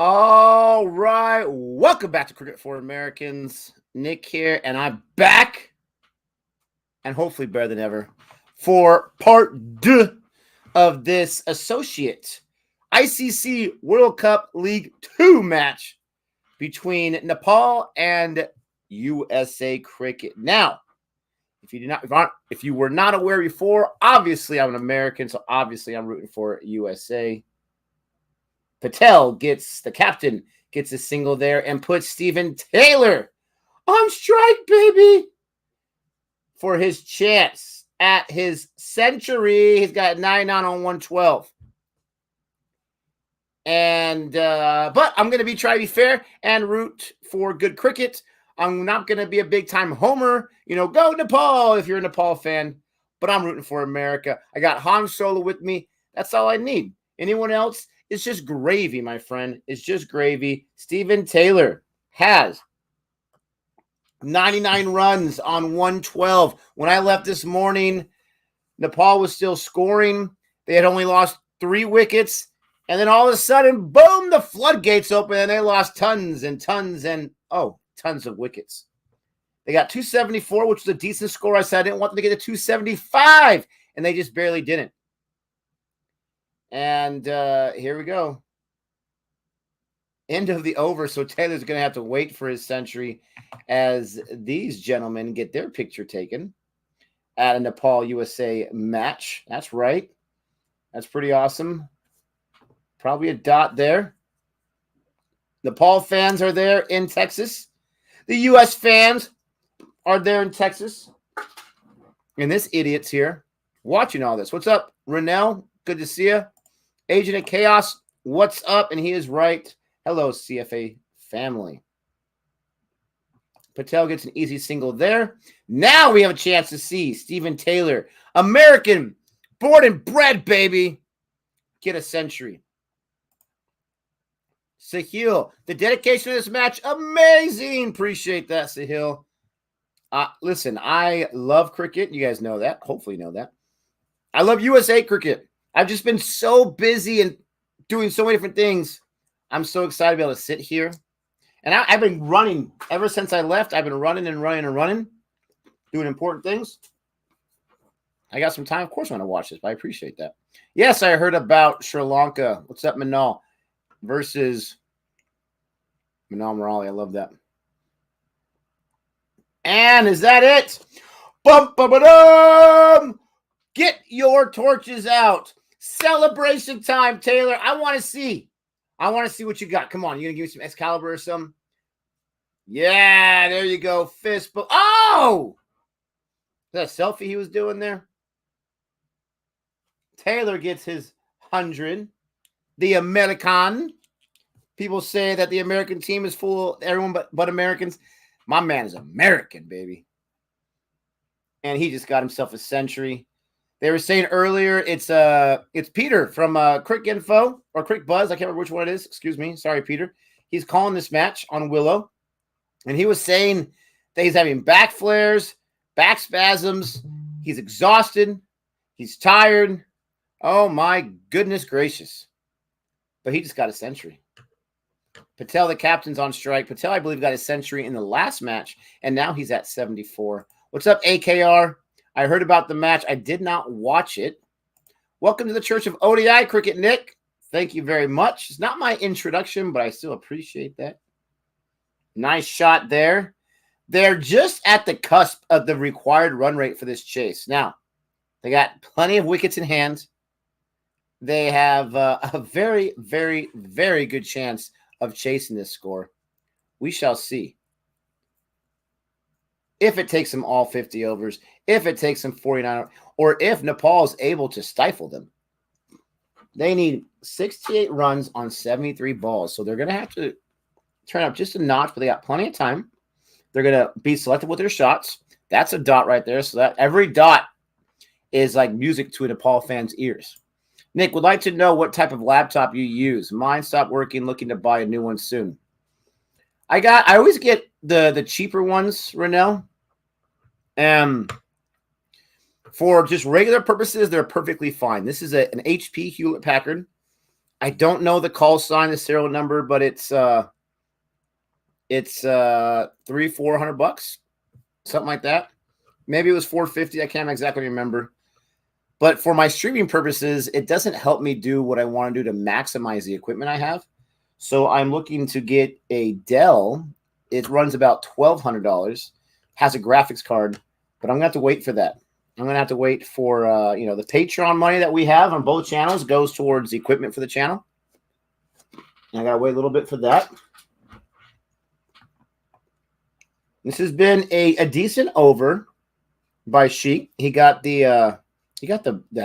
All right. Welcome back to Cricket for Americans. Nick here, and I'm back, and hopefully better than ever, for part 2 of this associate ICC World Cup League 2 match between Nepal and USA Cricket. Now, if you were not aware before, obviously I'm an American, so obviously I'm rooting for USA. Patel the captain gets a single there and puts Steven Taylor on strike, baby, for his chance at his century. He's got 99 on 112. And but I'm going to try to be fair and root for good cricket. I'm not going to be a big-time homer. Go Nepal if you're a Nepal fan. But I'm rooting for America. I got Han Solo with me. That's all I need. Anyone else? It's just gravy, my friend. It's just gravy. Steven Taylor has 99 runs on 112. When I left this morning, Nepal was still scoring. They had only lost 3 wickets. And then all of a sudden, boom, the floodgates open, and they lost tons of wickets. They got 274, which was a decent score. I said I didn't want them to get to 275, and they just barely didn't. And here we go. End of the over. So Taylor's going to have to wait for his century as these gentlemen get their picture taken at a Nepal-USA match. That's right. That's pretty awesome. Probably a dot there. Nepal fans are there in Texas. The U.S. fans are there in Texas. And this idiot's here watching all this. What's up, Renell? Good to see you. Agent of Chaos, what's up? And he is right. Hello, CFA family. Patel gets an easy single there. Now we have a chance to see Steven Taylor, American, born and bred, baby, get a century. Sahil, the dedication of this match, amazing. Appreciate that, Sahil. Listen, I love cricket. You guys know that. Hopefully you know that. I love USA cricket. I've just been so busy and doing so many different things. I'm so excited to be able to sit here. And I've been running ever since I left. I've been running, doing important things. I got some time. Of course, I want to watch this, but I appreciate that. Yes, I heard about Sri Lanka. What's up, Manal? Versus Manal Morali. I love that. And is that it? Bum, bum, ba-dum! Get your torches out. Celebration time, Taylor. I want to see what you got. Come on. You going to give me some Excalibur or something? Yeah, there you go. Fist bump. Oh! Is that a selfie he was doing there? Taylor gets his 100. The American. People say that the American team is full of everyone but Americans. My man is American, baby. And he just got himself a century. They were saying earlier it's Peter from Crick Info or Crick Buzz. I can't remember which one it is. Excuse me. Sorry, Peter. He's calling this match on Willow. And he was saying that he's having back flares, back spasms. He's exhausted. He's tired. Oh, my goodness gracious. But he just got a century. Patel, the captain's on strike. Patel, I believe, got a century in the last match, and now he's at 74. What's up, AKR? I heard about the match. I did not watch it. Welcome to the Church of ODI Cricket, Nick. Thank you very much. It's not my introduction, but I still appreciate that. Nice shot there. They're just at the cusp of the required run rate for this chase. Now, they got plenty of wickets in hand. They have a very, very, very good chance of chasing this score. We shall see. If it takes them all 50 overs, if it takes them 49, or if Nepal is able to stifle them. They need 68 runs on 73 balls. So they're going to have to turn up just a notch, but they got plenty of time. They're going to be selective with their shots. That's a dot right there. So that every dot is like music to a Nepal fan's ears. Nick, would like to know what type of laptop you use. Mine stopped working, looking to buy a new one soon. I always get the cheaper ones, Renell. For just regular purposes, they're perfectly fine. This is an HP Hewlett-Packard I don't know the call sign, the serial number, but it's $300-400, something like that. Maybe it was $450. I can't exactly remember. But for my streaming purposes, it doesn't help me do what I want to do to maximize the equipment I have. So I'm looking to get a Dell. It runs about $1,200, has a graphics card, but I'm going to have to wait for that. I'm going to have to wait for, the Patreon money that we have on both channels goes towards the equipment for the channel. And I got to wait a little bit for that. This has been a decent over by Sheik. He got the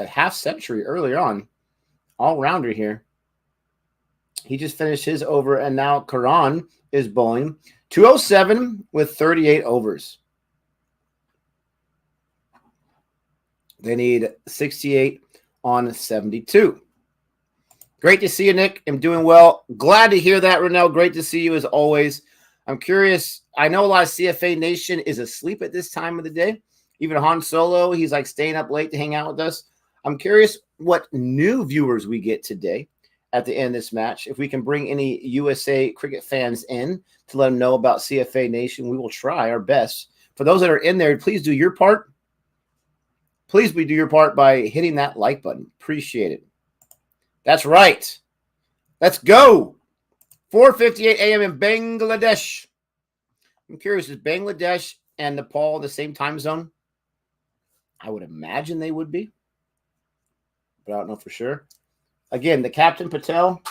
half century earlier on, all rounder here. He just finished his over, and now Karan is bowling 207 with 38 overs. They need 68 on 72. Great to see you, Nick. I'm doing well. Glad to hear that, Renell. Great to see you as always. I'm curious. I know a lot of CFA Nation is asleep at this time of the day. Even Han Solo, he's like staying up late to hang out with us. I'm curious what new viewers we get today at the end of this match. If we can bring any USA cricket fans in to let them know about CFA Nation, we will try our best. For those that are in there, please do your part. Please do your part by hitting that like button. Appreciate it. That's right. Let's go. 4:58 a.m. in Bangladesh. I'm curious, is Bangladesh and Nepal the same time zone? I would imagine they would be, but I don't know for sure. Again, the Captain Patel,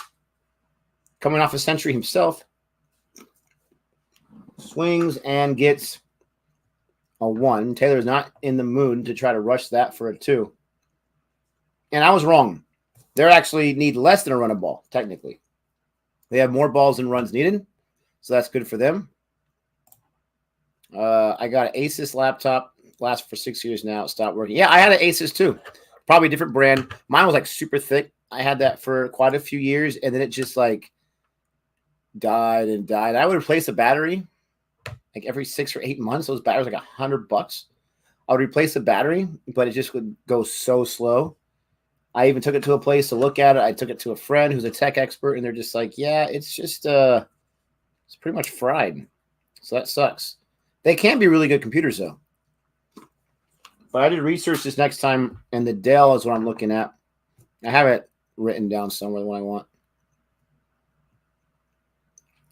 coming off a century himself, swings and gets a 1. Taylor's not in the mood to try to rush that for a 2. And I was wrong. They actually need less than a run of ball, technically. They have more balls than runs needed, so that's good for them. I got an Asus laptop. Lasts for 6 years now. It stopped working. Yeah, I had an Asus too. Probably a different brand. Mine was like super thick. I had that for quite a few years, and then it just like died and died. I would replace the battery like every 6 or 8 months. Those batteries like $100. I would replace the battery, but it just would go so slow. I even took it to a place to look at it. I took it to a friend who's a tech expert, and they're just like, yeah, it's just it's pretty much fried. So that sucks. They can be really good computers though. But I did research this next time, and the Dell is what I'm looking at. I have it written down somewhere the one I want.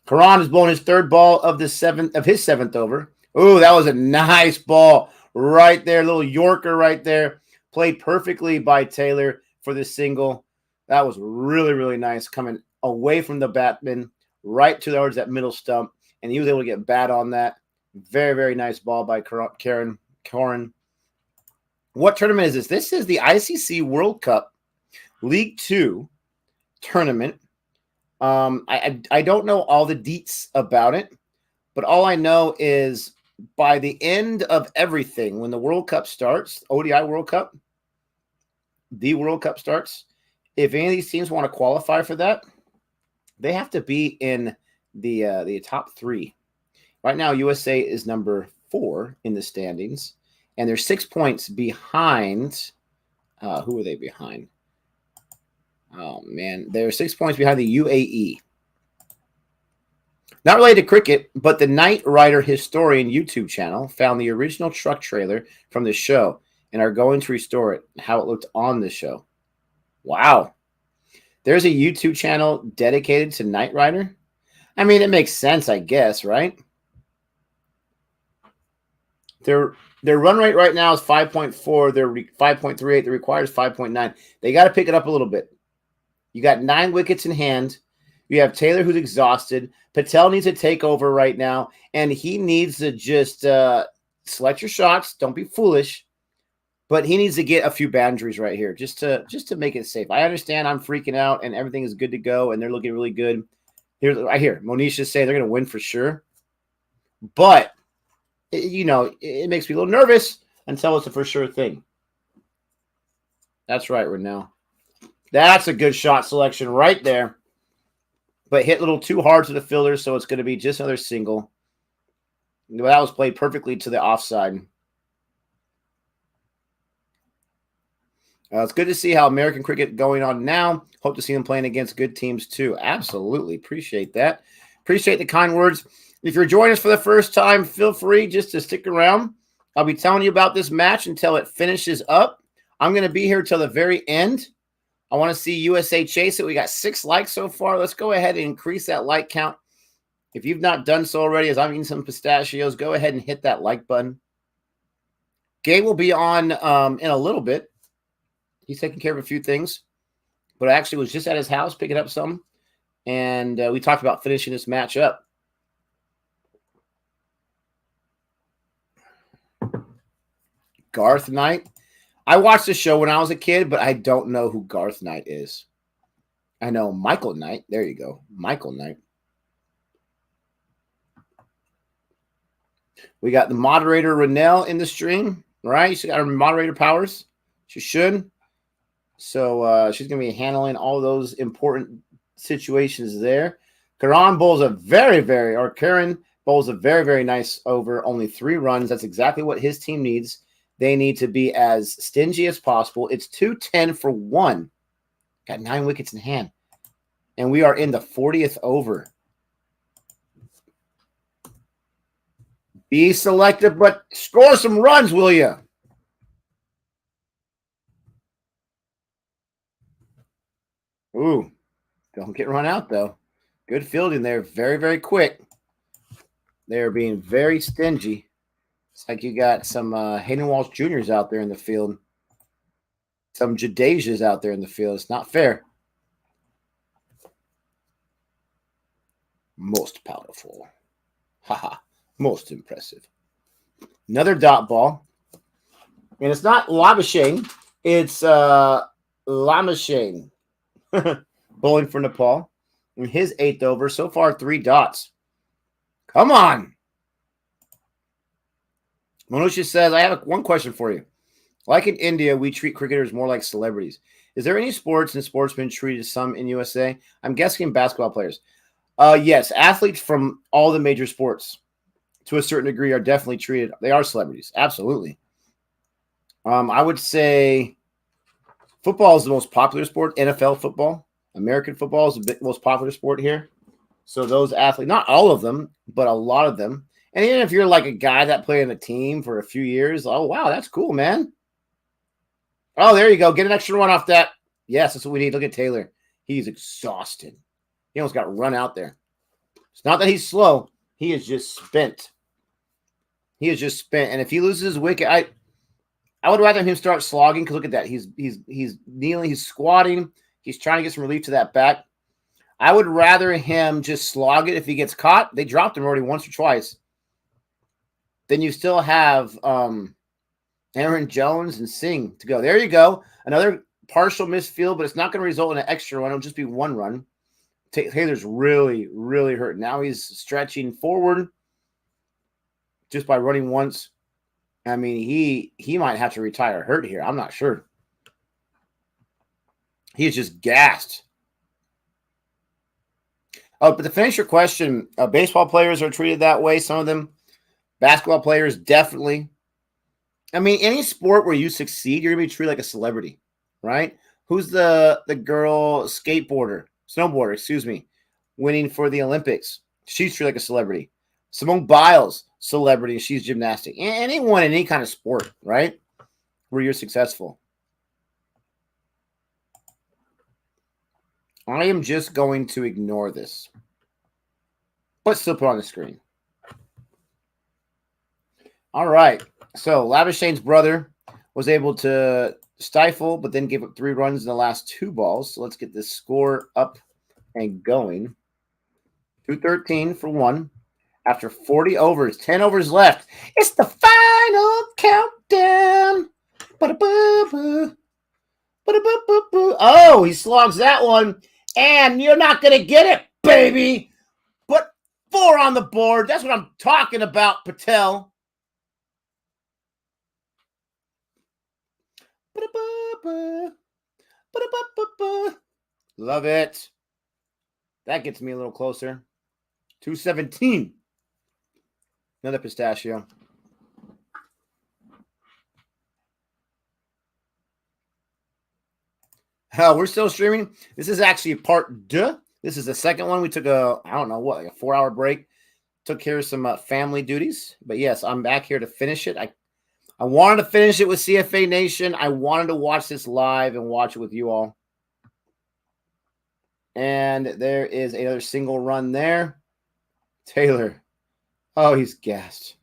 Karan is blowing his 3rd ball of his 7th over. Ooh, that was a nice ball right there. Little Yorker right there. Played perfectly by Taylor for the single. That was really, really nice. Coming away from the batman, right towards that middle stump. And he was able to get bat on that. Very, very nice ball by Karan. What tournament is this? This is the ICC World Cup League 2 tournament. I don't know all the deets about it, but all I know is by the end of everything, when the World Cup starts, ODI World Cup, the World Cup starts, if any of these teams want to qualify for that, they have to be in the top 3. Right now, USA is number 4 in the standings. And they're 6 points behind. Who are they behind? Oh, man. They're 6 points behind the UAE. Not related to cricket, but the Knight Rider Historian YouTube channel found the original truck trailer from the show and are going to restore it, how it looked on the show. Wow. There's a YouTube channel dedicated to Knight Rider? I mean, it makes sense, I guess, right? Their run rate right now is 5.4. They're 5.38. The required is 5.9. They got to pick it up a little bit. You got 9 wickets in hand. You have Taylor, who's exhausted. Patel needs to take over right now, and he needs to just select your shots. Don't be foolish, but he needs to get a few boundaries right here just to make it safe. I understand I'm freaking out, and everything is good to go, and they're looking really good. I hear Monisha say they're going to win for sure, but it makes me a little nervous until it's a for sure thing. That's right, Renell. That's a good shot selection right there. But hit a little too hard to the fielder, so it's going to be just another single. That was played perfectly to the offside. It's good to see how American cricket going on now. Hope to see them playing against good teams too. Absolutely. Appreciate that. Appreciate the kind words. If you're joining us for the first time, feel free just to stick around. I'll be telling you about this match until it finishes up. I'm going to be here till the very end. I want to see USA chase it. We got 6 likes so far. Let's go ahead and increase that like count. If you've not done so already, as I'm eating some pistachios, go ahead and hit that like button. Gabe will be on in a little bit. He's taking care of a few things, but I actually was just at his house picking up some, and we talked about finishing this match up. Garth Knight. I watched the show when I was a kid, but I don't know who Garth Knight is. I know Michael Knight. There you go. Michael Knight. We got the moderator, Renelle, in the stream, right? She got her moderator powers. She should. So she's going to be handling all those important situations there. Karen bowls a Karen bowls a very, very nice over. Only 3 runs. That's exactly what his team needs. They need to be as stingy as possible. It's 2-10 for 1. Got 9 wickets in hand. And we are in the 40th over. Be selective, but score some runs, will you? Ooh, don't get run out, though. Good fielding there. Very, very quick. They're being very stingy. It's like you got some Hayden Walsh Jr.'s out there in the field. Some Jadasia's out there in the field. It's not fair. Most powerful. Haha. Most impressive. Another dot ball. And it's not Labuschagne. It's Lamashane. Bowling for Nepal. In his 8th over. So far, 3 dots. Come on. Manusha says, I have one question for you. Like in India, we treat cricketers more like celebrities. Is there any sports and sportsmen treated some in USA? I'm guessing basketball players. Yes, athletes from all the major sports to a certain degree are definitely treated. They are celebrities. Absolutely. I would say football is the most popular sport. NFL football. American football is the most popular sport here. So those athletes, not all of them, but a lot of them. And even if you're like a guy that played in a team for a few years, oh, wow, that's cool, man. Oh, there you go. Get an extra one off that. Yes, that's what we need. Look at Taylor. He's exhausted. He almost got run out there. It's not that he's slow. He is just spent. He is just spent. And if he loses his wicket, I would rather him start slogging, because look at that. He's kneeling. He's squatting. He's trying to get some relief to that back. I would rather him just slog it if he gets caught. They dropped him already once or twice. Then you still have Aaron Jones and Singh to go. There you go. Another partial misfield, but it's not going to result in an extra run. It'll just be 1 run. Taylor's really, really hurt. Now he's stretching forward just by running once. I mean, he might have to retire hurt here. I'm not sure. He is just gassed. Oh, but to finish your question, baseball players are treated that way. Some of them. Basketball players, definitely. I mean, any sport where you succeed, you're going to be treated like a celebrity, right? Who's the girl snowboarder, excuse me, winning for the Olympics? She's treated like a celebrity. Simone Biles, celebrity. She's gymnastic. Anyone in any kind of sport, right, where you're successful. I am just going to ignore this, but still put on the screen. All right. So Labuschagne's brother was able to stifle, but then gave up 3 runs in the last 2 balls. So let's get this score up and going. 213 for 1. After 40 overs, 10 overs left. It's the final countdown. Oh, he slogs that one. And you're not going to get it, baby. But 4 on the board. That's what I'm talking about, Patel. Love it. That gets me a little closer. 217. Another pistachio. We're still streaming. This is actually part 2. This is the second one. We took I don't know what, like a 4-hour break. Took care of some family duties. But yes, I'm back here to finish it. I wanted to finish it with CFA Nation. I wanted to watch this live and watch it with you all. And there is another single run there. Taylor. Oh, he's gassed.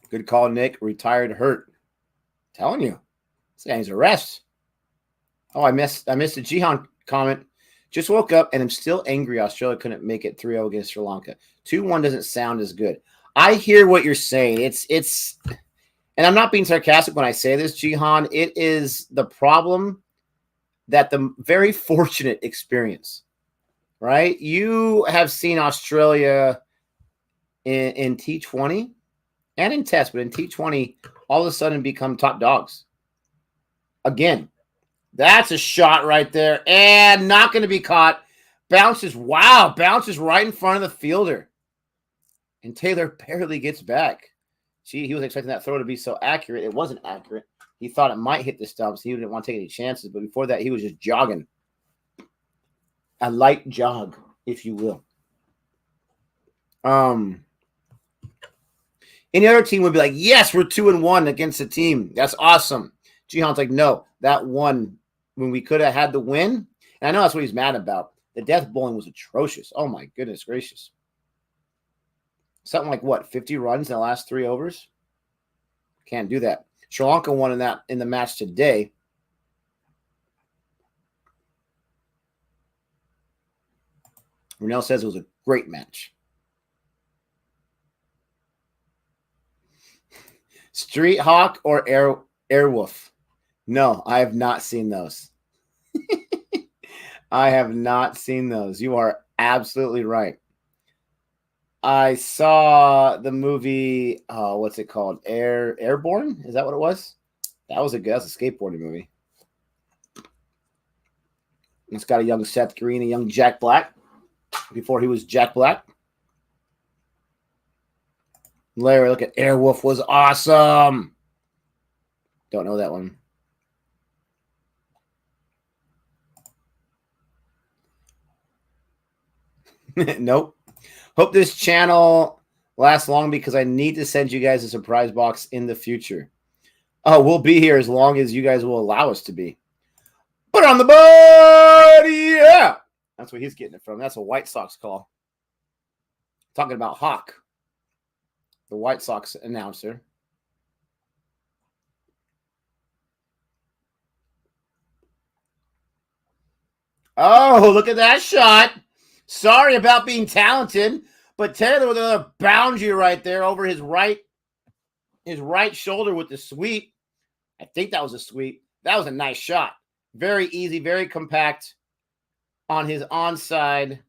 Good call, Nick. Retired hurt. Telling you. This guy needs a rest. Oh, I missed the Jihan comment. Just woke up and I'm still angry Australia couldn't make it 3-0 against Sri Lanka. 2-1 doesn't sound as good. I hear what you're saying. It's and I'm not being sarcastic when I say this, Jihan. It is the problem that the very fortunate experience, right? You have seen Australia in T20 and in Test, but in T20, all of a sudden become top dogs. Again, that's a shot right there. And not going to be caught. Bounces right in front of the fielder. And Taylor barely gets back. Gee, he was expecting that throw to be so accurate. It wasn't accurate. He thought it might hit the stumps. He didn't want to take any chances. But before that, he was just jogging. A light jog, if you will. Any other team would be like, yes, we're 2-1 against the team. That's awesome. Jihan's like, no, that one when we could have had the win. And I know that's what he's mad about. The death bowling was atrocious. Oh, my goodness gracious. Something like what, 50 runs in the last 3 overs? Can't do that. Sri Lanka won in the match today. Renell says it was a great match. Street Hawk or Airwolf? No, I have not seen those. I have not seen those. You are absolutely right. I saw the movie, what's it called? Airborne? Is that what it was? That's a skateboarding movie. It's got a young Seth Green, a young Jack Black, before he was Jack Black. Larry, look at Airwolf was awesome. Don't know that one. Nope. Hope this channel lasts long because I need to send you guys a surprise box in the future. Oh, we'll be here as long as you guys will allow us to be. Put on the board, yeah. That's where he's getting it from. That's a White Sox call. Talking about Hawk, the White Sox announcer. Oh, look at that shot. Sorry about being talented, but Taylor with another boundary right there over his right shoulder with the sweep. I think that was a sweep. That was a nice shot. Very easy, very compact on his onside.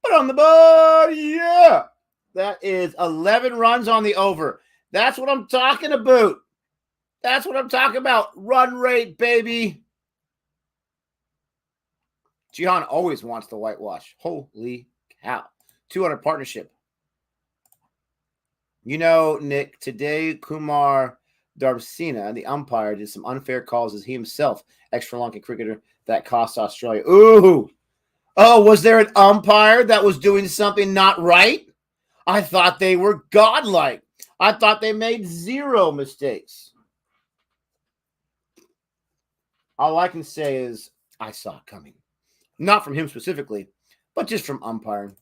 Put on the board, yeah. That is 11 runs on the over. That's what I'm talking about. That's what I'm talking about. Run rate, baby. Jihan always wants the whitewash. Holy cow. 200 partnership. You know, Nick, today Kumar Darbsina, the umpire, did some unfair calls as he himself, ex-Sri Lankan cricketer, that cost Australia. Ooh. Oh, was there an umpire that was doing something not right? I thought they were godlike. I thought they made 0 mistakes. All I can say is I saw it coming. Not from him specifically, but just from umpiring.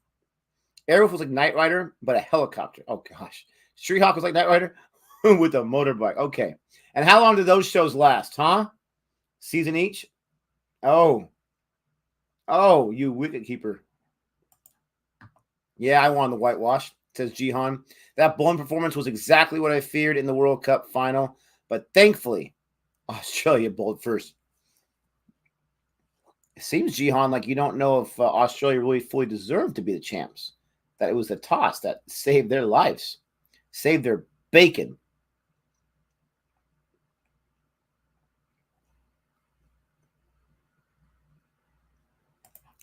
Airwolf was like Knight Rider, but a helicopter. Oh, gosh. Street Hawk was like Knight Rider with a motorbike. Okay. And how long did those shows last, huh? Season each? Oh, you wicketkeeper. Yeah, I wanted the whitewash, says Jihan. That bowling performance was exactly what I feared in the World Cup final, but thankfully, Australia bowled first. It seems, Jihan, like you don't know if Australia really fully deserved to be the champs. That it was the toss that saved their lives, saved their bacon.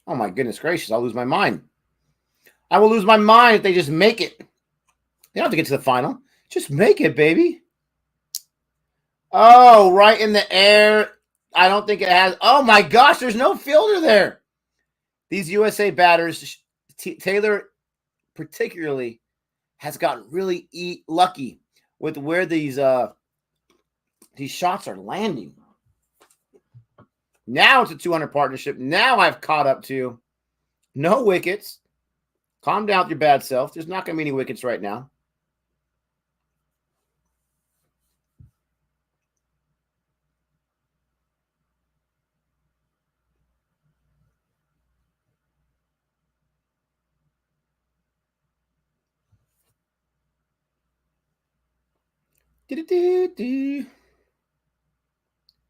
Oh, my goodness gracious. I'll lose my mind. I will lose my mind if they just make it. They don't have to get to the final. Just make it, baby. Oh, right in the air. I don't think it has. Oh my gosh, there's no fielder there. These USA batters, Taylor particularly, has gotten really lucky with where these shots are landing. Now it's a 200 partnership. Now I've caught up to no wickets. Calm down with your bad self. There's not going to be any wickets right now.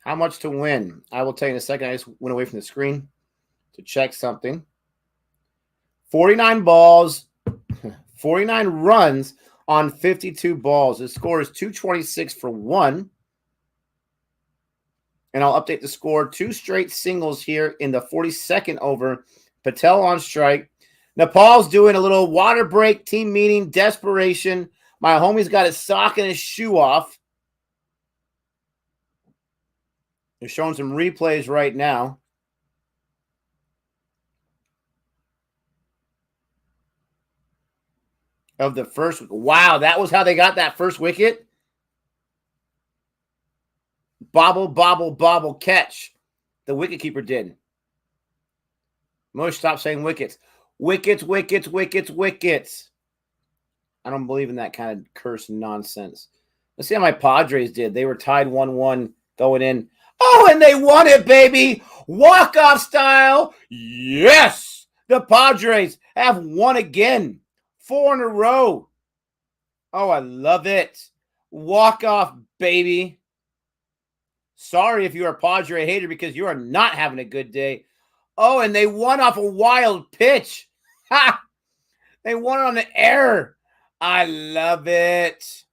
How much to win? I will tell you in a second. I just went away from the screen to check something. 49 balls, 49 runs on 52 balls. The score is 226 for 1. And I'll update the score. 2 straight singles here in the 42nd over. Patel on strike. Nepal's doing a little water break, team meeting, desperation. My homie's got his sock and his shoe off. They're showing some replays right now. Of the first. Wow, that was how they got that first wicket. Bobble, bobble, bobble, catch. The wicketkeeper did. Mush, stop saying wickets. Wickets, wickets, wickets, wickets. I don't believe in that kind of curse nonsense. Let's see how my Padres did. They were tied 1-1 going in. Oh, and they won it, baby. Walk-off style. Yes. The Padres have won again. 4 in a row. Oh, I love it. Walk-off, baby. Sorry if you're a Padre hater because you are not having a good day. Oh, and they won off a wild pitch. Ha! They won it on the air. I love it.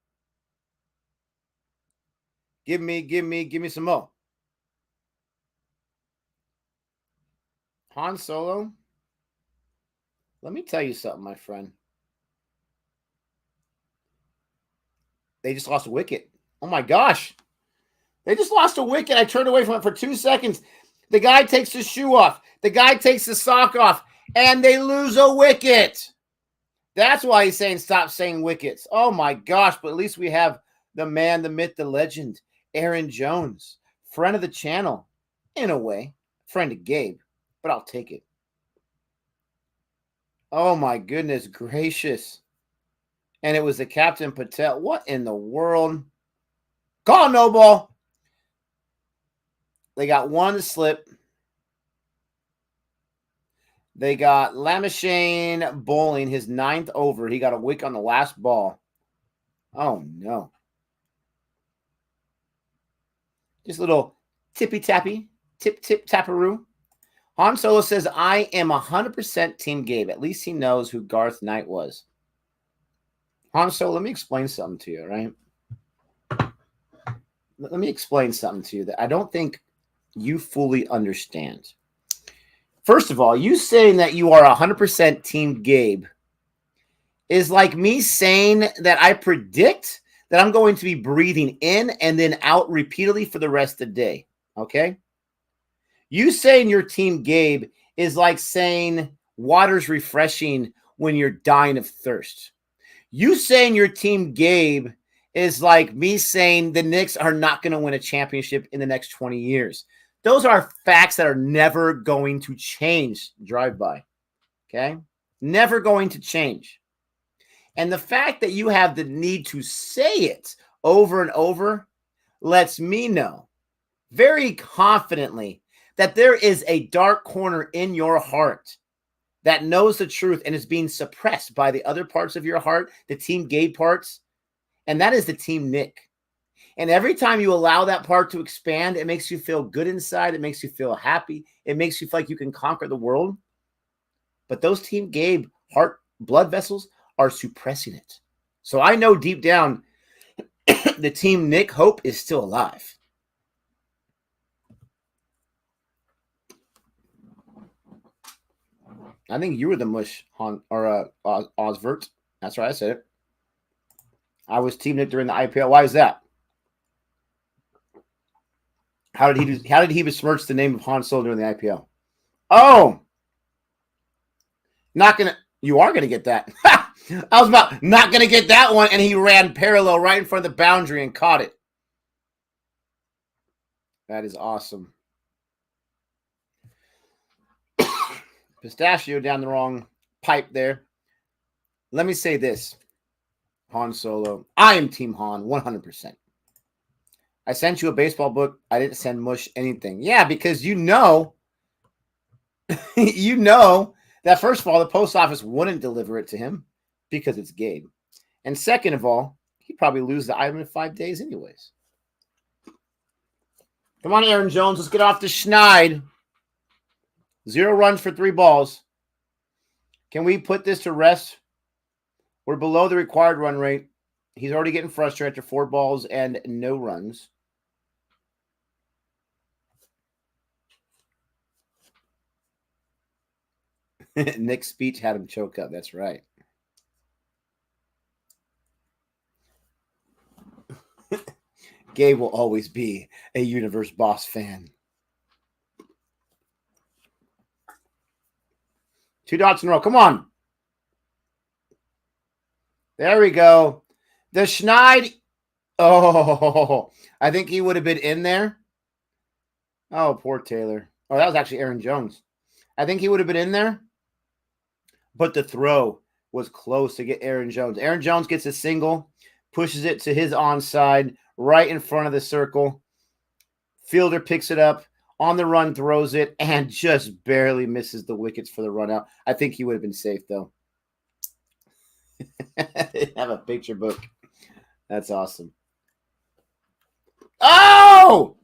Give me some more. Han Solo. Let me tell you something, my friend. They just lost a wicket. Oh my gosh. They just lost a wicket. I turned away from it for 2 seconds. The guy takes his shoe off. The guy takes his sock off. And they lose a wicket. That's why he's saying stop saying wickets. Oh my gosh. But at least we have the man, the myth, the legend, Aaron Jones. Friend of the channel. In a way. Friend of Gabe. But I'll take it. Oh my goodness gracious. And it was the Captain Patel. What in the world? Call no ball. They got one to slip. They got Lamashane bowling his 9th over. He got a wicket on the last ball. Oh, no. Just a little tippy-tappy, tip-tip-tapperoo. Han Solo says, I am 100% Team Gabe. At least he knows who Garth Knight was. Han Solo, let me explain something to you, right? Let me explain something to you that I don't think you fully understand. First of all, you saying that you are 100% Team Gabe is like me saying that I predict that I'm going to be breathing in and then out repeatedly for the rest of the day. Okay? You saying you're Team Gabe is like saying water's refreshing when you're dying of thirst. You saying you're Team Gabe is like me saying the Knicks are not going to win a championship in the next 20 years. Those are facts that are never going to change. Drive-by. Okay? Never going to change. And the fact that you have the need to say it over and over lets me know very confidently that there is a dark corner in your heart that knows the truth and is being suppressed by the other parts of your heart, the Team Gabe parts, and that is the Team Nick. And every time you allow that part to expand, it makes you feel good inside. It makes you feel happy. It makes you feel like you can conquer the world. But those Team Gabe heart blood vessels are suppressing it. So I know deep down the Team Nick hope is still alive. I think you were the mush on or Osvert. That's right, I said it. I was Team Nick during the IPL. Why is that? How did he besmirch the name of Han Solo during the IPO? Oh, not gonna. You are gonna get that. I was about not gonna get that one, and he ran parallel right in front of the boundary and caught it. That is awesome. Pistachio down the wrong pipe there. Let me say this, Han Solo. I am Team Han 100%. I sent you a baseball book. I didn't send Mush anything. Yeah, because you know that first of all, the post office wouldn't deliver it to him because it's Gabe. And second of all, he'd probably lose the item in 5 days anyways. Come on, Aaron Jones. Let's get off the schneid. 0 runs for 3 balls. Can we put this to rest? We're below the required run rate. He's already getting frustrated after 4 balls and no runs. Nick's speech had him choke up. That's right. Gabe will always be a Universe Boss fan. 2 dots in a row. Come on. There we go. The schneid. Oh, I think he would have been in there. Oh, poor Taylor. Oh, that was actually Aaron Jones. I think he would have been in there. But the throw was close to get Aaron Jones. Aaron Jones gets a single, pushes it to his onside, right in front of the circle. Fielder picks it up, on the run, throws it, and just barely misses the wickets for the run out. I think he would have been safe, though. Have a picture book. That's awesome. Oh!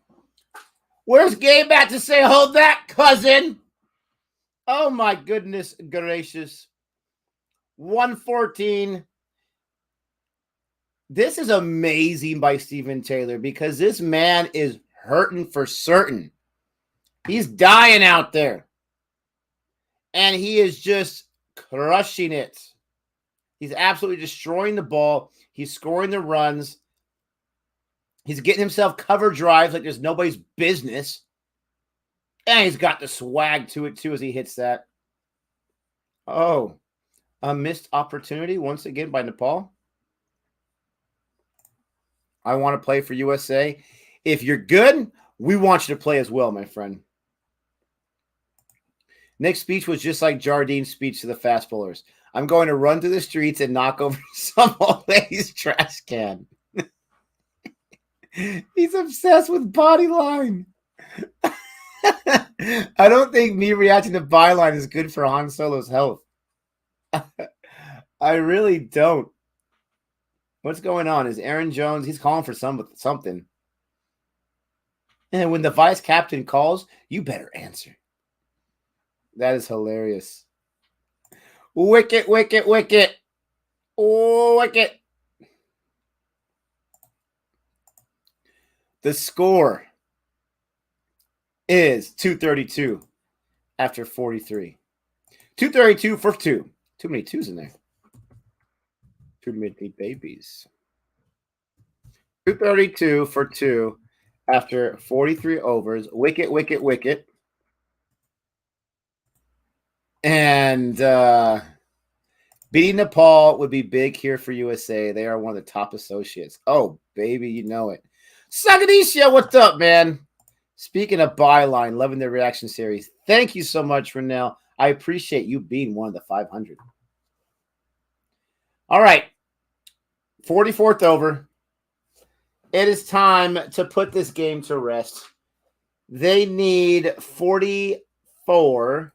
Where's Gabe at to say, hold that, cousin? Oh, my goodness gracious. 114. This is amazing by Stephen Taylor because this man is hurting for certain. He's dying out there. And he is just crushing it. He's absolutely destroying the ball. He's scoring the runs. He's getting himself cover drives like there's nobody's business. And he's got the swag to it, too, as he hits that. Oh, a missed opportunity once again by Nepal. I want to play for USA. If you're good, we want you to play as well, my friend. Nick's speech was just like Jardine's speech to the fast bowlers. I'm going to run through the streets and knock over some old lady's trash can. He's obsessed with body line. I don't think me reacting to byline is good for Han Solo's health. I really don't. What's going on? Is Aaron Jones, he's calling for something. And when the vice captain calls, you better answer. That is hilarious. Wicket, wicket, wicket. Oh, wicket. The score is 232 after 43. 232 for 2. Too many 2s in there. Too many babies. 232 for 2 after 43 overs. Wicket, wicket, wicket. And beating Nepal would be big here for USA. They are one of the top associates. Oh, baby, you know it. Sagadisha, what's up, man? Speaking of byline, loving the reaction series. Thank you so much, Renell. I appreciate you being one of the 500. All right. 44th over. It is time to put this game to rest. They need 44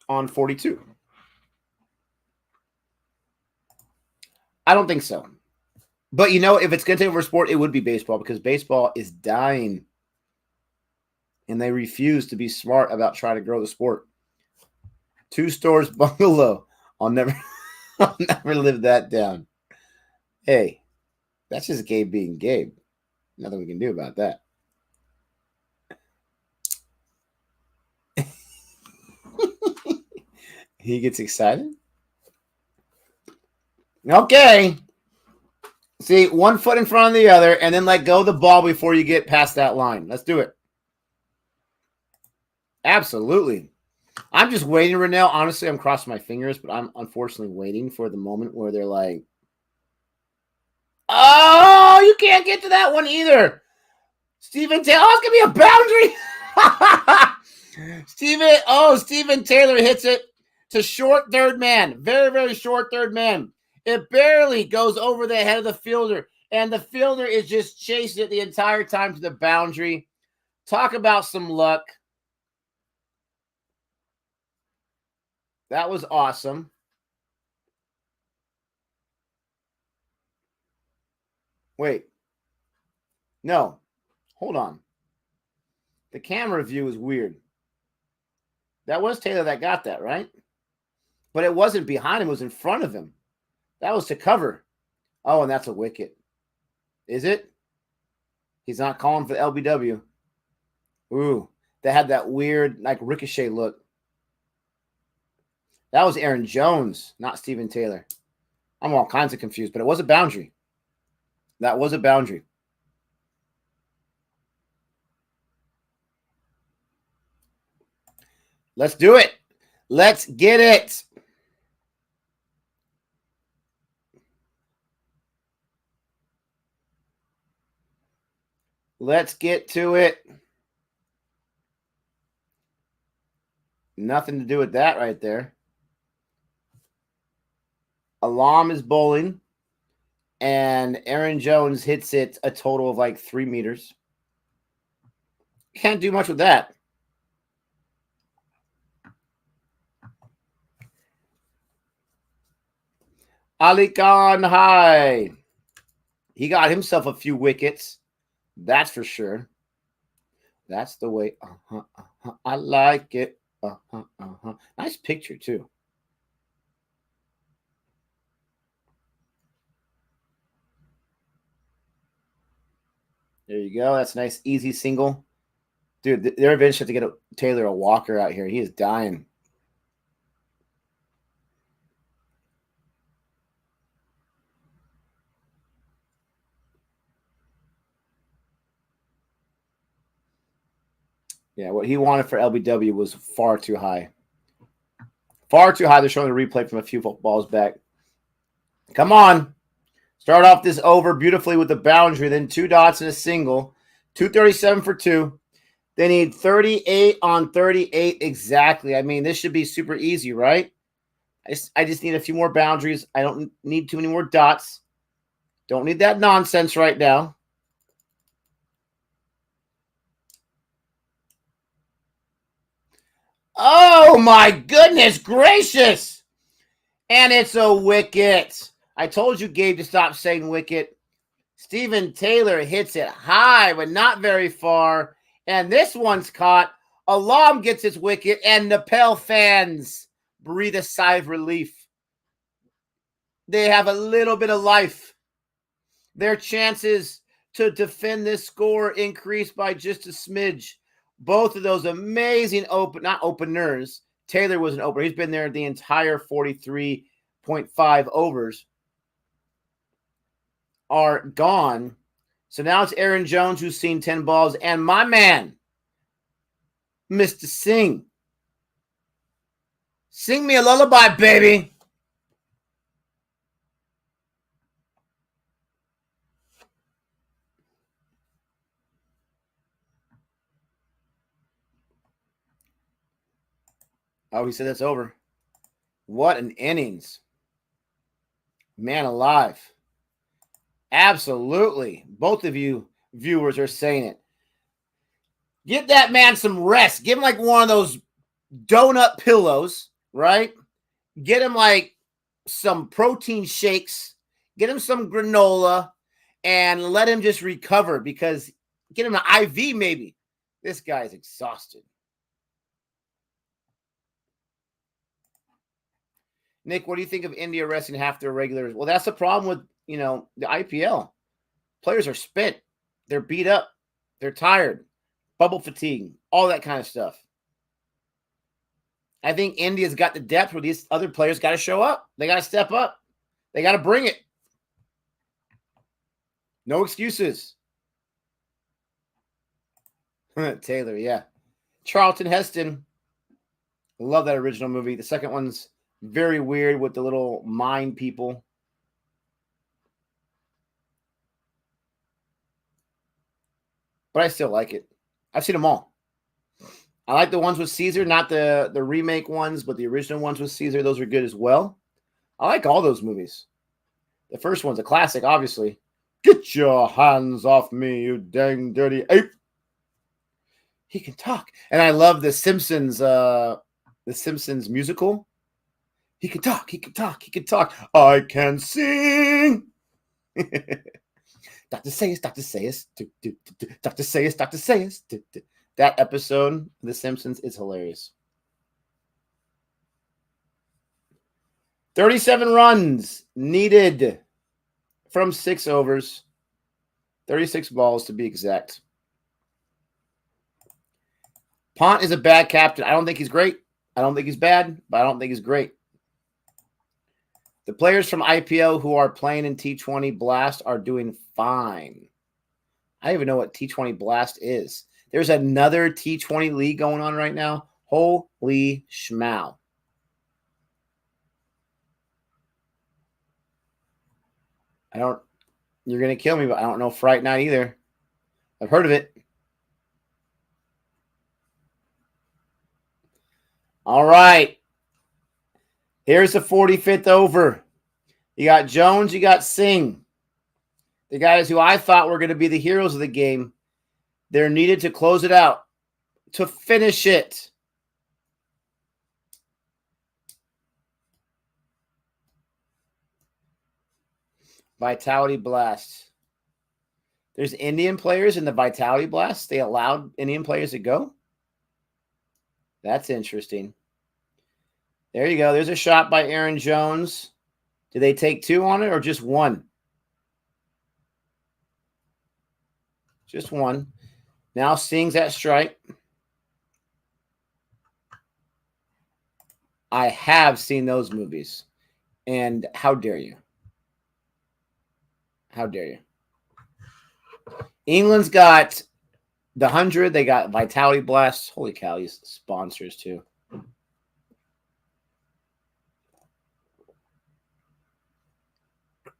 on 42. I don't think so. But you know, if it's going to take over sport, it would be baseball because baseball is dying. And they refuse to be smart about trying to grow the sport. 2 stores bungalow. I'll never live that down. Hey, that's just Gabe being Gabe. Nothing we can do about that. He gets excited. Okay. See, one foot in front of the other, and then let go of the ball before you get past that line. Let's do it. Absolutely. I'm just waiting, Renell. Honestly, I'm crossing my fingers, but I'm unfortunately waiting for the moment where they're like, oh, you can't get to that one either. Stephen Taylor. Oh, it's going to be a boundary. Stephen Taylor hits it to short third man. Very, very short third man. It barely goes over the head of the fielder, and the fielder is just chasing it the entire time to the boundary. Talk about some luck. That was awesome. Wait. No. Hold on. The camera view is weird. That was Taylor that got that, right? But it wasn't behind him. It was in front of him. That was to cover. Oh, and that's a wicket. Is it? He's not calling for the LBW. Ooh, they had that weird, like, ricochet look. That was Aaron Jones, not Stephen Taylor. I'm all kinds of confused, but it was a boundary. That was a boundary. Let's do it. Let's get it. Let's get to it. Nothing to do with that right there. Alam is bowling, and Aaron Jones hits it a total of like 3 meters. Can't do much with that. Ali Khan high. He got himself a few wickets. That's for sure. That's the way. I like it. Nice picture, too. There you go. That's a nice, easy single. Dude, they're eventually to get Taylor a walker out here. He is dying. Yeah, what he wanted for LBW was far too high. Far too high. They're showing a replay from a few balls back. Come on. Start off this over beautifully with the boundary, then 2 dots and a single. 237 for 2. They need 38 on 38 exactly. I mean, this should be super easy, right? I just need a few more boundaries. I don't need too many more dots. Don't need that nonsense right now. Oh, my goodness gracious. And it's a wicket. I told you, Gabe, to stop saying wicket. Stephen Taylor hits it high, but not very far. And this one's caught. Alam gets his wicket, and Nepal fans breathe a sigh of relief. They have a little bit of life. Their chances to defend this score increase by just a smidge. Both of those amazing not openers. Taylor was an opener. He's been there the entire 43.5 overs. Are gone. So now it's Aaron Jones who's seen 10 balls. And my man, Mr. Singh. Sing me a lullaby, baby. Oh, he said that's over. What an innings. Man alive. Absolutely. Both of you viewers are saying it. Give that man some rest. Give him like one of those donut pillows, right? Get him like some protein shakes. Get him some granola and let him just recover, because get him an IV maybe. This guy is exhausted. Nick, what do you think of India resting half their regulars? Well, that's the problem with, the IPL. Players are spent. They're beat up. They're tired. Bubble fatigue. All that kind of stuff. I think India's got the depth where these other players got to show up. They got to step up. They got to bring it. No excuses. Taylor, yeah. Charlton Heston. Love that original movie. The second one's very weird with the little mine people. But I still like it. I've seen them all. I like the ones with Caesar, not the remake ones, but the original ones with Caesar. Those are good as well. I like all those movies. The first one's a classic, obviously. Get your hands off me, you dang dirty ape. He can talk. And I love the Simpsons musical. He can talk, he can talk, he can talk. I can sing. Dr. Sayus, Dr. Sayus, Dr. Sayus, Dr. Sayus. That episode of The Simpsons is hilarious. 37 runs needed from 6 overs. 36 balls to be exact. Pont is a bad captain. I don't think he's great. I don't think he's bad, but I don't think he's great. The players from IPL who are playing in T20 Blast are doing fine. I don't even know what T20 Blast is. There's another T20 league going on right now. Holy schmow. You're going to kill me, but I don't know Fright Night either. I've heard of it. All right. Here's the 45th over. You got Jones, you got Singh. The guys who I thought were going to be the heroes of the game. They're needed to close it out, to finish it. Vitality Blast. There's Indian players in the Vitality Blast. They allowed Indian players to go. That's interesting. There you go. There's a shot by Aaron Jones. Did they take 2 on it or just 1? Just 1. Now Singh's at strike. I have seen those movies. And how dare you? How dare you? England's got the 100. They got Vitality Blast. Holy cow, these sponsors too.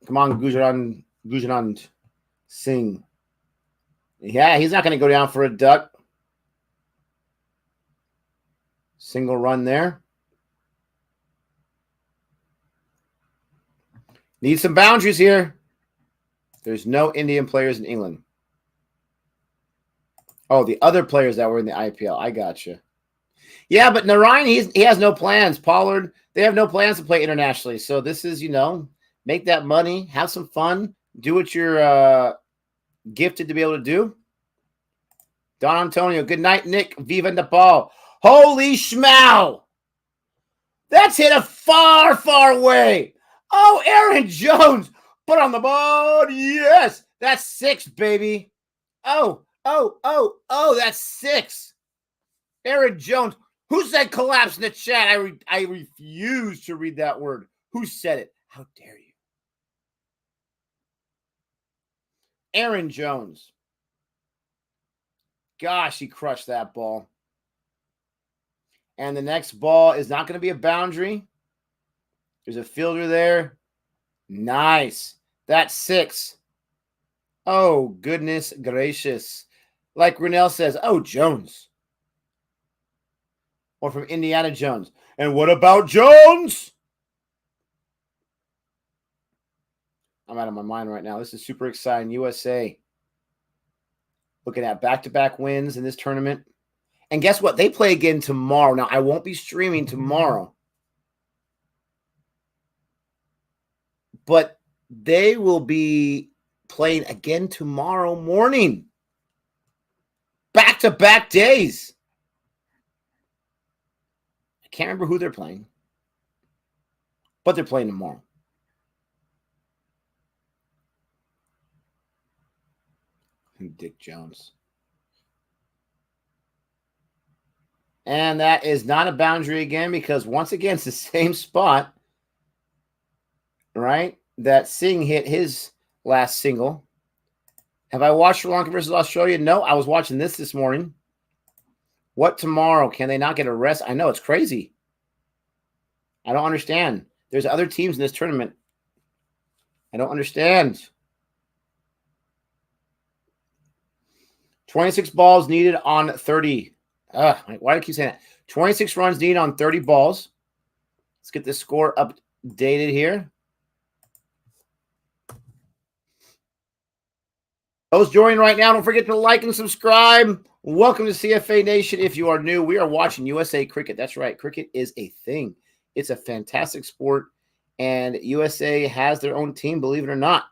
Come on, Gujarat Singh. Yeah, he's not going to go down for a duck. Single run there. Need some boundaries here. There's no Indian players in England. Oh, the other players that were in the IPL. I got you. Yeah, but Narayan, he has no plans. Pollard, they have no plans to play internationally. So this is, make that money, have some fun, do what you're gifted to be able to do. Don Antonio, good night, Nick. Viva Nepal. Holy schmow! That's hit a far, far way. Oh, Aaron Jones, put on the board. Yes, that's 6, baby. Oh, that's 6. Aaron Jones. Who said collapse in the chat? I refuse to read that word. Who said it? How dare you? Aaron Jones. Gosh, he crushed that ball. And the next ball is not going to be a boundary. There's a fielder there. Nice. That's 6. Oh, goodness gracious. Like Grinnell says, oh, Jones. Or from Indiana Jones. And what about Jones? I'm out of my mind right now. This is super exciting. USA. Looking at back-to-back wins in this tournament. And guess what? They play again tomorrow. Now, I won't be streaming tomorrow. But they will be playing again tomorrow morning. Back-to-back days. I can't remember who they're playing. But they're playing tomorrow. Dick Jones. And that is not a boundary again because once again, it's the same spot, right? That Singh hit his last single. Have I watched Sri Lanka versus Australia? No, I was watching this morning. What tomorrow? Can they not get a rest? I know, it's crazy. I don't understand. There's other teams in this tournament. I don't understand. 26 balls needed on 30. Why do I keep saying that? 26 runs needed on 30 balls. Let's get the score updated here. Those joining right now, don't forget to like and subscribe. Welcome to CFA Nation. If you are new, we are watching USA cricket. That's right. Cricket is a thing. It's a fantastic sport, and USA has their own team, believe it or not.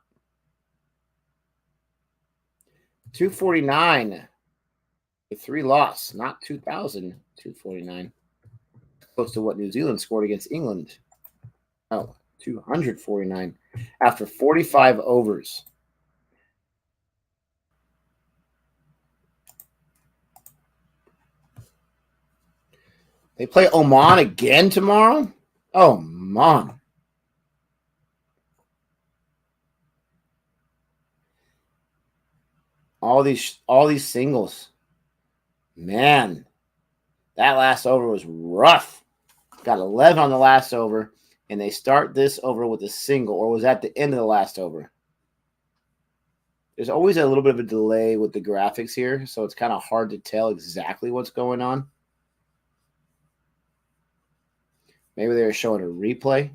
249 with 3 loss, not 2,000. 249. Close to what New Zealand scored against England. Oh, 249 after 45 overs. They play Oman again tomorrow? Oh, man. All these singles. Man, that last over was rough. Got 11 on the last over, and they start this over with a single, or was at the end of the last over. There's always a little bit of a delay with the graphics here, so it's kind of hard to tell exactly what's going on. Maybe they were showing a replay.